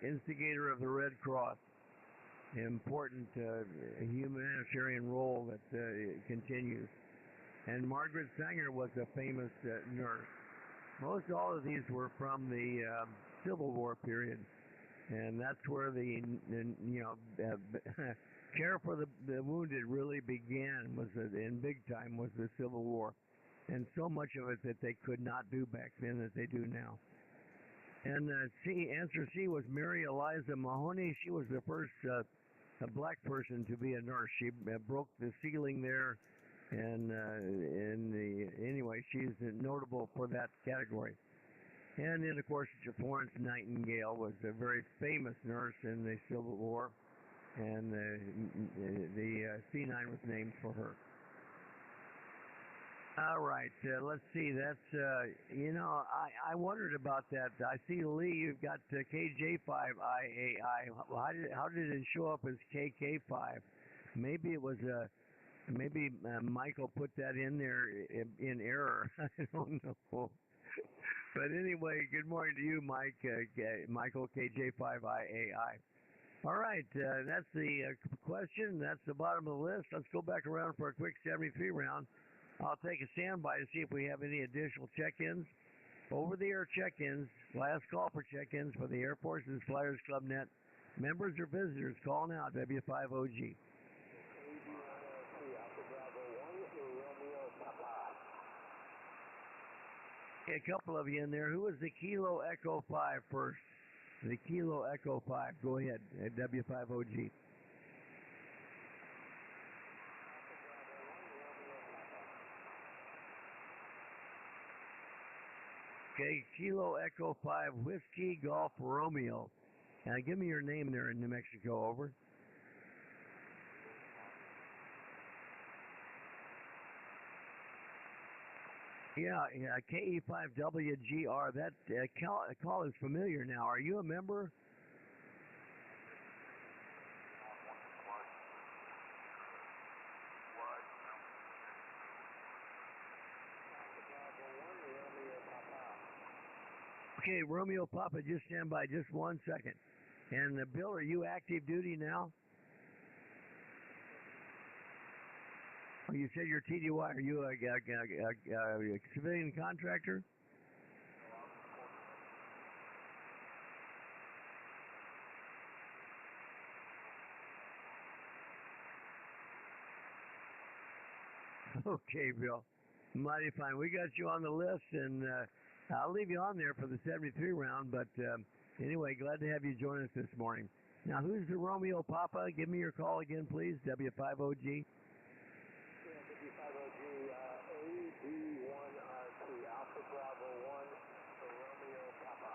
instigator of the Red Cross. Important humanitarian role that continues. and Margaret Sanger was a famous nurse. Most all of these were from the Civil War period, and that's where the care for the wounded really began. In big time was the Civil War, and so much of it that they could not do back then that they do now. And answer C was Mary Eliza Mahoney. She was the first a black person to be a nurse. She broke the ceiling there, and anyway, she's notable for that category. And then, of course, Florence Nightingale was a very famous nurse in the Civil War, and the C9 was named for her. All right, let's see. That's, I wondered about that. I see, Lee, you've got KJ5IAI. How did it show up as KK5? Maybe it was maybe Michael put that in there in error. I don't know. But anyway, good morning to you, Michael, KJ5IAI. All right, that's the question. That's the bottom of the list. Let's go back around for a quick 73 round. I'll take a standby to see if we have any additional check-ins. Over-the-air check-ins, last call for check-ins for the Air Force's Flyers Club Net. Members or visitors, call now, W50G. Okay, a couple of you in there. Who was the Kilo Echo 5 first? The Kilo Echo 5. Go ahead, at W50G. Okay, Kilo Echo 5, Whiskey Golf Romeo. Now, give me your name there in New Mexico, over. Yeah, KE5WGR. That call is familiar now. Are you a member? Okay, Romeo Papa, just stand by just 1 second. And Bill, are you active duty now? Oh, you said you're TDY. Are you a civilian contractor? Okay, Bill. Mighty fine. We got you on the list, and I'll leave you on there for the 73 round, but anyway, glad to have you join us this morning. Now, who's the Romeo Papa? Give me your call again, please, W50G. W50G, AB1RT, Alpha Bravo 1, for Romeo Papa.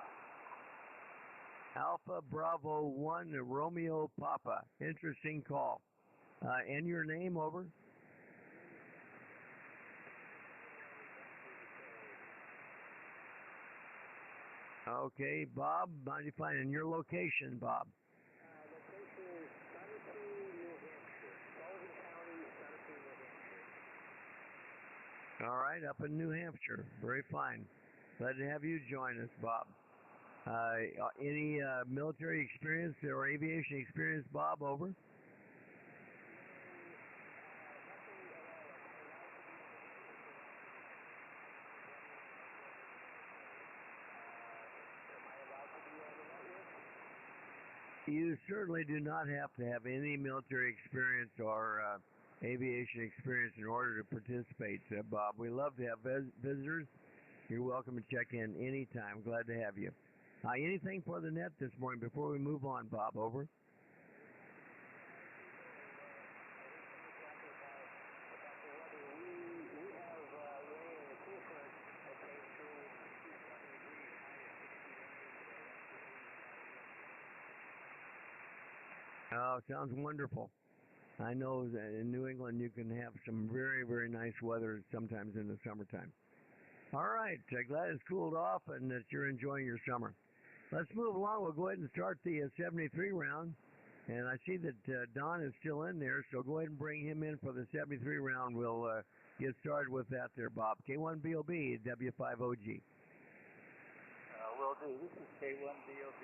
Alpha Bravo 1, Romeo Papa. Interesting call. And your name, over? Okay, Bob, mighty fine. And your location, Bob? Location is Sunapee, New Hampshire. Sullivan County, Sunapee, New Hampshire. All right, up in New Hampshire. Very fine. Glad to have you join us, Bob. Any military experience or aviation experience, Bob, over? You certainly do not have to have any military experience or aviation experience in order to participate, Bob. We love to have visitors. You're welcome to check in anytime. Glad to have you. Anything for the net this morning before we move on, Bob? Over. Oh, sounds wonderful. I know that in New England you can have some very, very nice weather sometimes in the summertime. All right, glad it's cooled off and that you're enjoying your summer. Let's move along. We'll go ahead and start the 73 round. And I see that Don is still in there, so go ahead and bring him in for the 73 round. We'll get started with that there, Bob. K1BOB, W50G. Will do. This is K1BOB.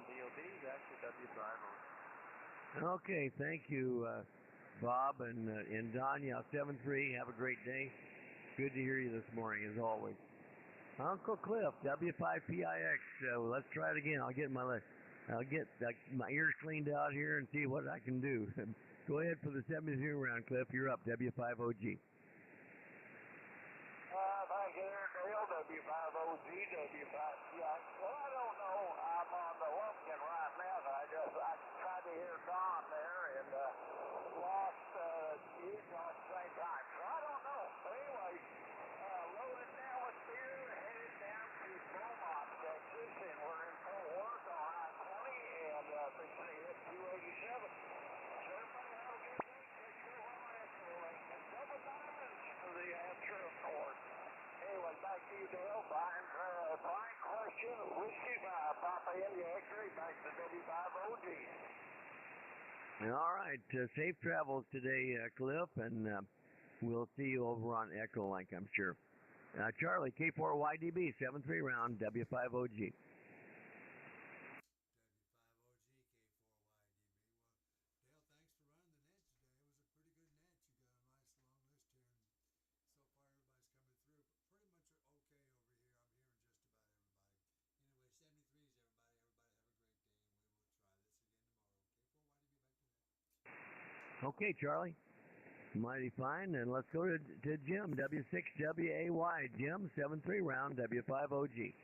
DOD, that's the W50. Okay, thank you, Bob and Danya. 7-3, have a great day. Good to hear you this morning, as always. Uncle Cliff, W5PIX. Let's try it again. I'll get my ears cleaned out here and see what I can do. Go ahead for the 70 round, Cliff. You're up, W5OG. Thank you there, Dale. W5OG, W5PIX. Well, I don't know. I'm on the Lumpkin right now. I tried to hear Don there and lost you at the same time. So I don't know. But anyway, loaded down with beer, headed down to Beaumont, Texas, and we're in full work on I-20 and fixing to hit 287. So everybody have a good day. Take care of my excellent and double diamonds for the answer, of course. Anyway, back to you, Dale. Brian question, Whiskey 5, Papa India X-ray, back to W5OG. All right, safe travels today, Cliff, and we'll see you over on Echo Link, I'm sure. Charlie, K4YDB, 7-3 round, W5OG. Okay, Charlie. Mighty fine. And let's go to Jim, W6WAY. Jim, 7-3 round, W5OG.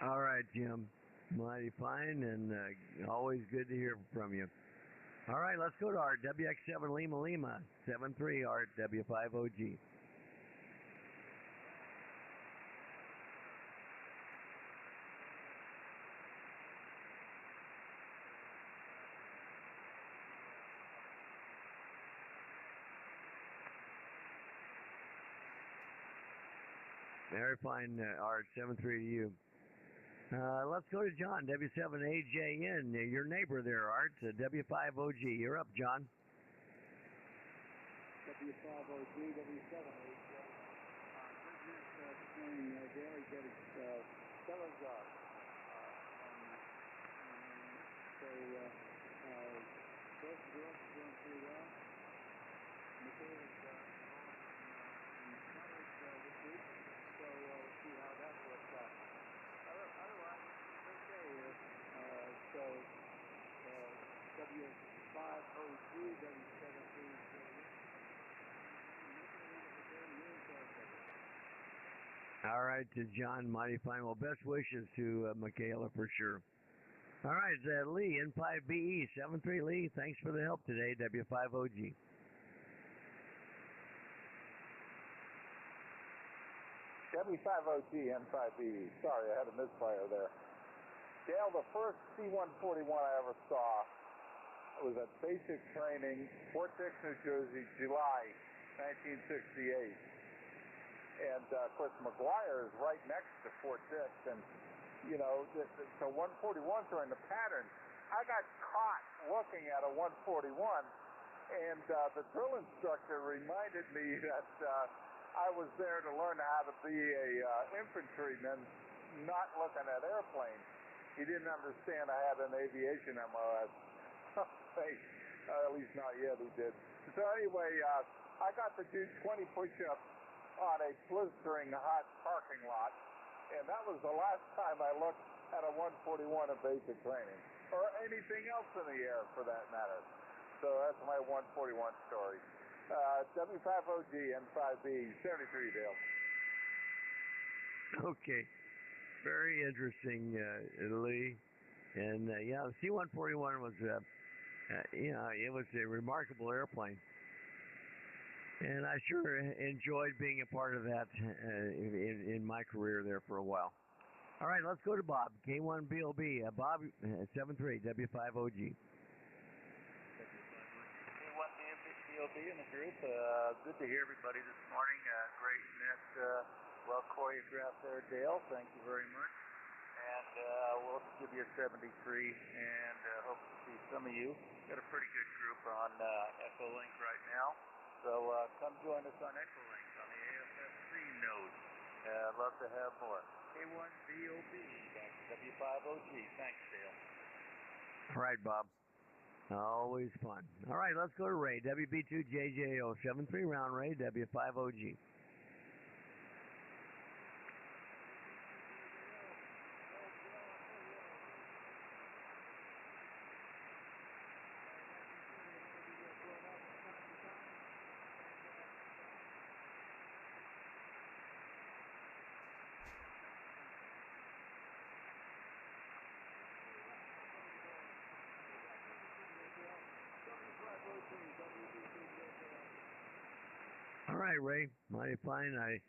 All right, Jim. Mighty fine, and always good to hear from you. All right, let's go to Art, WX7 Lima Lima, 7-3 Art, W5OG. Very fine, Art, 7-3 to you. Let's go to John, W7AJN, your neighbor there, Art, W5OG. You're up, John. W5OG, W7AJ. Business between Daily did a stellar job. So, both girls are doing pretty well. Michaela's this week, so we'll see how that works out. Otherwise, okay. So, W5OG, W7AJ. All right, John, mighty fine. Well, best wishes to Michaela for sure. All right, Lee, N5BE, 7-3 Lee. Thanks for the help today, W5OG. W5OG N5BE. Sorry, I had a misfire there. Dale, the first C-141 I ever saw was at basic training, Fort Dix, New Jersey, July 1968. And, of course, McGuire is right next to Fort Dix. And, you know, so 141s are in the pattern. I got caught looking at a 141, and the drill instructor reminded me that I was there to learn how to be a infantryman, not looking at airplanes. He didn't understand I had an aviation MOS. At least not yet he did. So anyway, I got to do 20 push-ups on a blistering hot parking lot, and that was the last time I looked at a 141 in basic training, or anything else in the air for that matter. So that's my 141 story. W5OG N5B, 73 Dale. Okay. Very interesting, Lee. And yeah, the C-141 was, it was a remarkable airplane. And I sure enjoyed being a part of that in my career there for a while. All right, let's go to Bob, K1BLB. Bob, 73, W5OG. K1BLB in the group. Good to hear everybody this morning. Great net, well choreographed there, Dale. Thank you very much. And we'll give you a 73 and hope to see some of you. Got a pretty good group on Echolink right now. So come join us on Echolink on the AFF3 node. Love to have more. K1BOB, that's W5OG. Thanks, Dale. All right, Bob. Always fun. All right, let's go to Ray, WB2JJO, 73 round Ray, W5OG. All right, Ray, mighty fine. I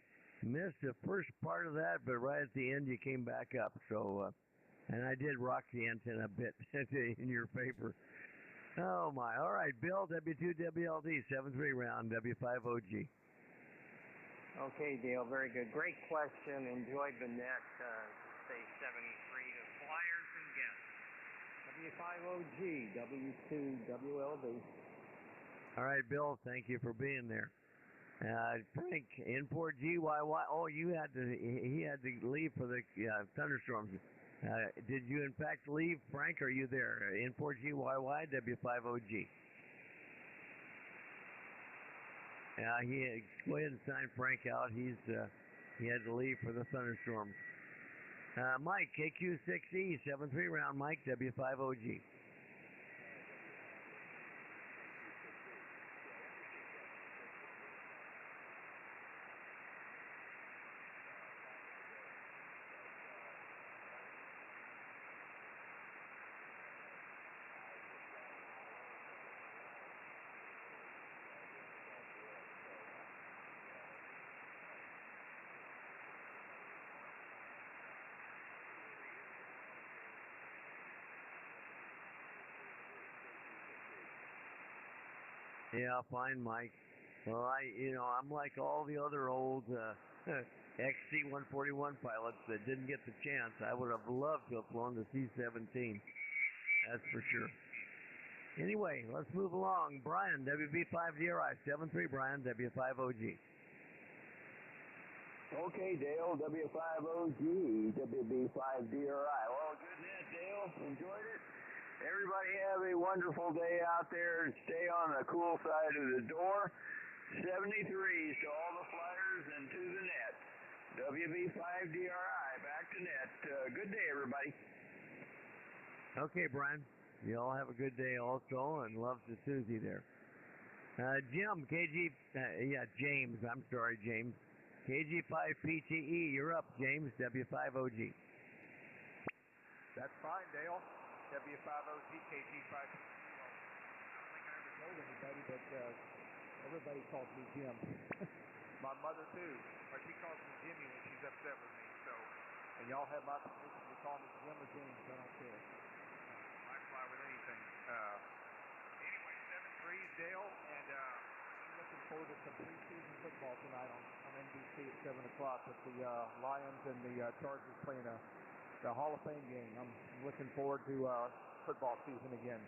missed the first part of that, but right at the end you came back up. So, and I did rock the antenna a bit in your paper. Oh my! All right, Bill, W2WLD, 73 round, W5OG. Okay, Dale, very good. Great question. Enjoyed the net. Say 73 to Flyers and guests. W5OG, W2WLD. All right, Bill, thank you for being there. Frank, N4GYY. Oh, he had to leave for the thunderstorms. Did you in fact leave, Frank? Are you there? N4GYY, W5OG. Go ahead and sign Frank out. He had to leave for the thunderstorms. Mike, KQ6E, 73 round Mike, W5OG. Yeah, fine, Mike. Well, I'm like all the other old XC-141 pilots that didn't get the chance. I would have loved to have flown the C-17. That's for sure. Anyway, let's move along. Brian, WB5DRI, 73, Brian, W5OG. Okay, Dale, W5OG, WB5DRI. Well, good net, Dale. Enjoyed it. Everybody have a wonderful day out there. Stay on the cool side of the door. 73s to all the flyers and to the net. WB5DRI, back to net. Good day, everybody. Okay, Brian. You all have a good day also, and love to Susie there. Jim, James. I'm sorry, James. KG5PTE, you're up, James, W5OG. That's fine, Dale. W5OG, KG5. I don't think I ever told anybody, but everybody calls me Jim. My mother, too. Or she calls me Jimmy when she's upset with me. So, and y'all have my permission to call me Jim or James. I don't care. I fly with anything. Anyway, 7-3s, Dale. And I'm looking forward to some preseason football tonight on NBC at 7 o'clock with the Lions and the Chargers playing the Hall of Fame game. I'm looking forward to football season again.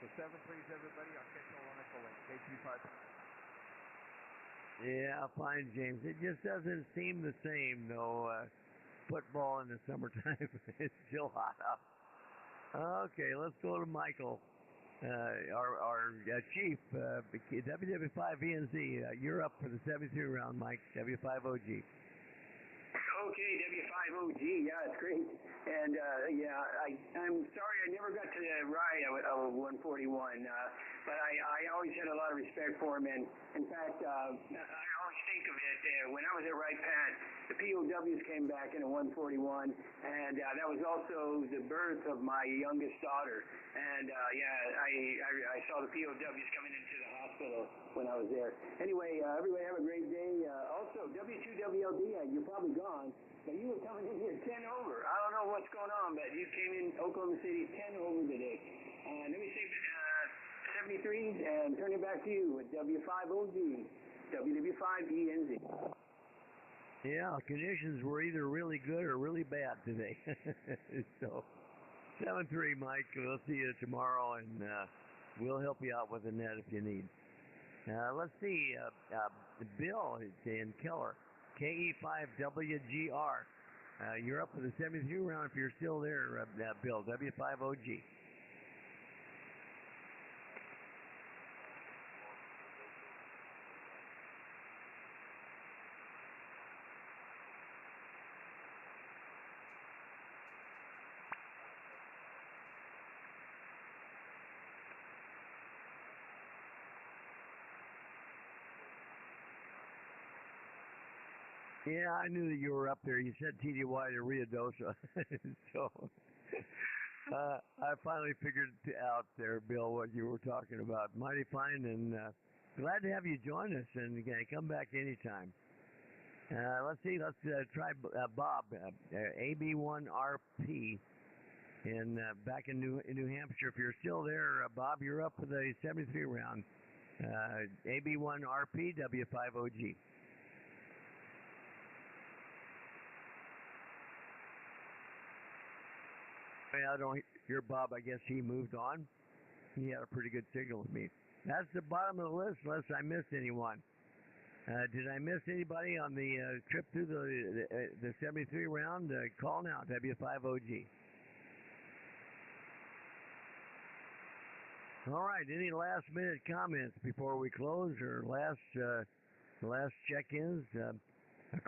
So 7-3s, everybody. I'll catch you all on Echolink. KG5. Yeah, fine, James. It just doesn't seem the same, though. Football in the summertime. It's still hot out. Okay, let's go to Michael, our chief, WW5VNZ. You're up for the 72 round, Mike, W5OG. Okay, W5OG, yeah, it's great. And I'm sorry I never got to ride a 141, but I always had a lot of respect for him. And in fact, I'll always think of it, when I was at Wright Pat, the POWs came back in at 141, and that was also the birth of my youngest daughter. And I saw the POWs coming into the hospital when I was there. Anyway, everybody have a great day. Also, W2WLD, you're probably gone, but you were coming in here 10 over. I don't know what's going on, but you came in Oklahoma City 10 over today. Let me say 73 and turn it back to you with W5OG, WW5ENZ. Yeah, conditions were either really good or really bad today. So, 7-3, Mike. We'll see you tomorrow, and we'll help you out with the net if you need. Let's see. Bill in Keller, KE5WGR. You're up for the 73 round if you're still there, Bill, W5OG. Yeah, I knew that you were up there. You said TDY to Ruidoso. So I finally figured out there, Bill, what you were talking about. Mighty fine, and glad to have you join us, and again, come back anytime. Let's see. Let's try Bob, AB1RP, back in New Hampshire. If you're still there, Bob, you're up for the 73 round. AB1RP, W5OG. I don't hear Bob. I guess he moved on. He had a pretty good signal with me. That's the bottom of the list, unless I missed anyone. Did I miss anybody on the trip through the 73 round? Call now, W5OG. All right. Any last minute comments before we close, or last check-ins?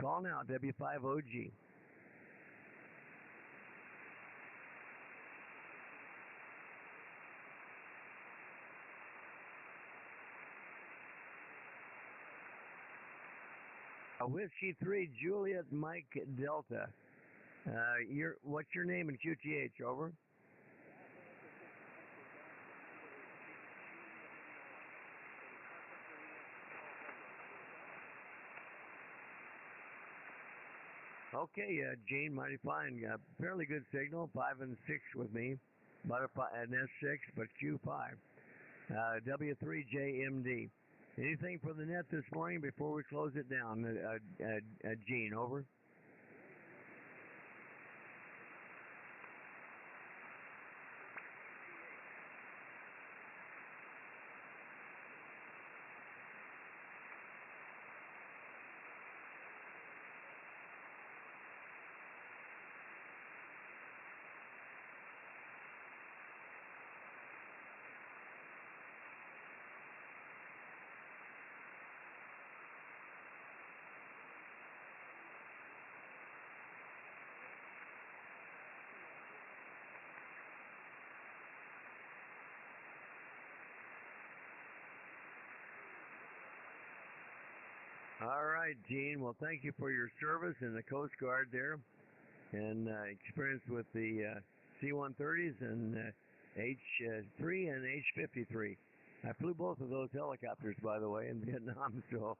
Call now, W5OG. Whiskey 3, Juliet Mike Delta. What's your name in QTH? Over. Okay, Gene, mighty fine. Fairly good signal. 5 and 6 with me. About an S6, but Q5. W3JMD. Anything for the net this morning before we close it down? Gene, over. All right, Gene. Well, thank you for your service in the Coast Guard there, and experience with the C-130s and H-3 and H-53. I flew both of those helicopters, by the way, in Vietnam. So,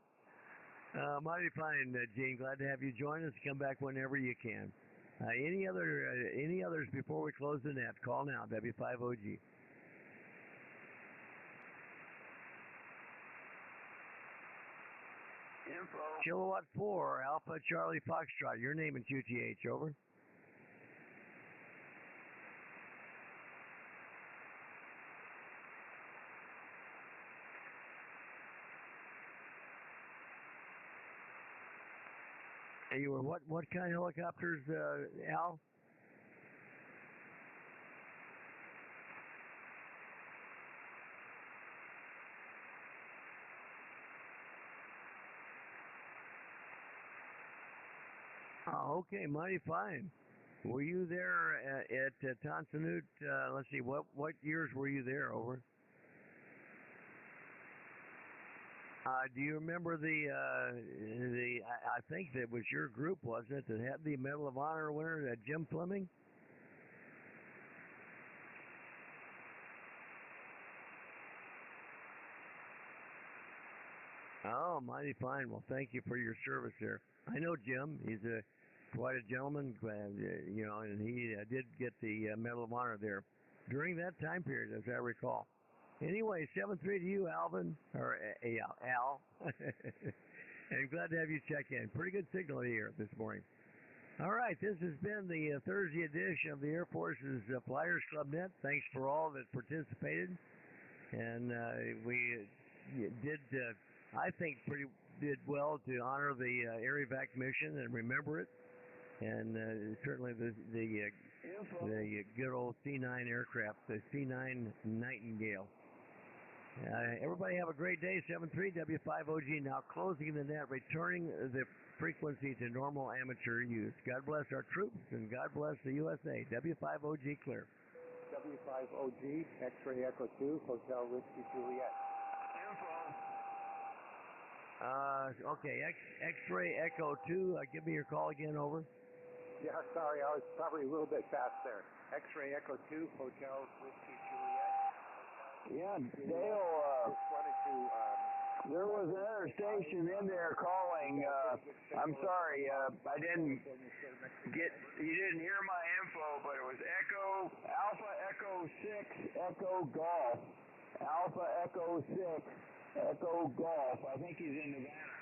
mighty fine, Gene. Glad to have you join us. Come back whenever you can. Any others before we close the net? Call now, W5OG. Info. Kilowatt 4, Alpha Charlie Foxtrot. Your name in QTH, over. And you were what kind of helicopters, Al? Oh, okay, mighty fine. Were you there at Tonsanut? Let's see, what years were you there, over? Do you remember I think that was your group, wasn't it, that had the Medal of Honor winner, Jim Fleming? Oh, mighty fine. Well, thank you for your service there. I know Jim. He's quite a gentleman, and he did get the Medal of Honor there during that time period, as I recall. Anyway, 7-3 to you, Alvin, or Al. And glad to have you check in. Pretty good signal here this morning. All right, this has been the Thursday edition of the Air Force's Flyers Club Net. Thanks for all that participated. And we did, I think, did well to honor the air evac mission and remember it. And certainly the good old C-9 aircraft, the C-9 Nightingale. Everybody have a great day. 7-3 W50G now closing the net, returning the frequency to normal amateur use. God bless our troops and God bless the USA. W50G clear. W50G, X-Ray Echo 2, Hotel Whiskey Juliet. Okay, X-Ray Echo 2, give me your call again, over. Yeah, sorry, I was probably a little bit fast there. X-Ray Echo 2, Hotel Whiskey Juliet. Yeah, Dale, there was another station in there calling. I'm sorry, I didn't you didn't hear my info, but it was Alpha Echo 6, Echo Golf. Alpha Echo 6, Echo Golf. I think he's in Nevada.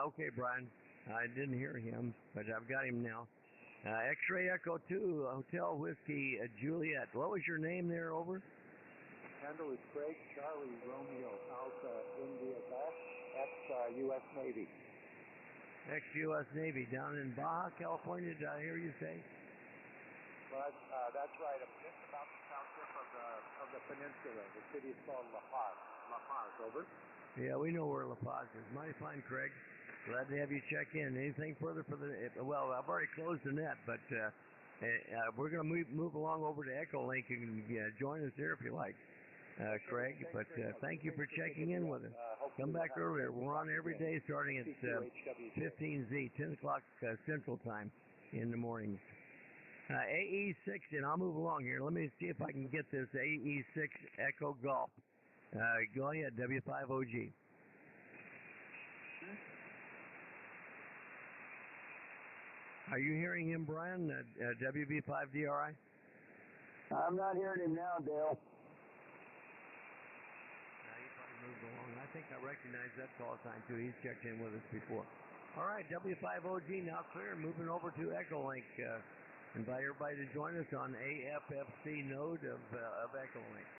Okay, Brian. I didn't hear him, but I've got him now. X-Ray Echo 2, Hotel Whiskey Juliet. What was your name there, over? Handle is Craig, Charlie Romeo, Alpha India Golf, ex-U.S. Navy. Ex-U.S. Navy, down in Baja, California, did I hear you say? But that's right. I'm just about the south tip of the peninsula. The city is called La Paz. La Paz, over. Yeah, we know where La Paz is. Mighty fine, Craig. Glad to have you check in. Anything further for the... Well, I've already closed the net, but we're going to move along over to Echo Link. You can join us there if you like, Craig. But thank you for checking in with us. Come back earlier. We're on every day starting at 15Z, 10 o'clock Central Time in the mornings. AE6, and I'll move along here. Let me see if I can get this AE6 Echo Golf. Go ahead, W50G. Are you hearing him, Brian? WB5DRI? I'm not hearing him now, Dale. He probably moved along. I think I recognize that call sign, too. He's checked in with us before. All right, W50G now clear. Moving over to Echo Link. Invite everybody to join us on AFFC node of Echo Link.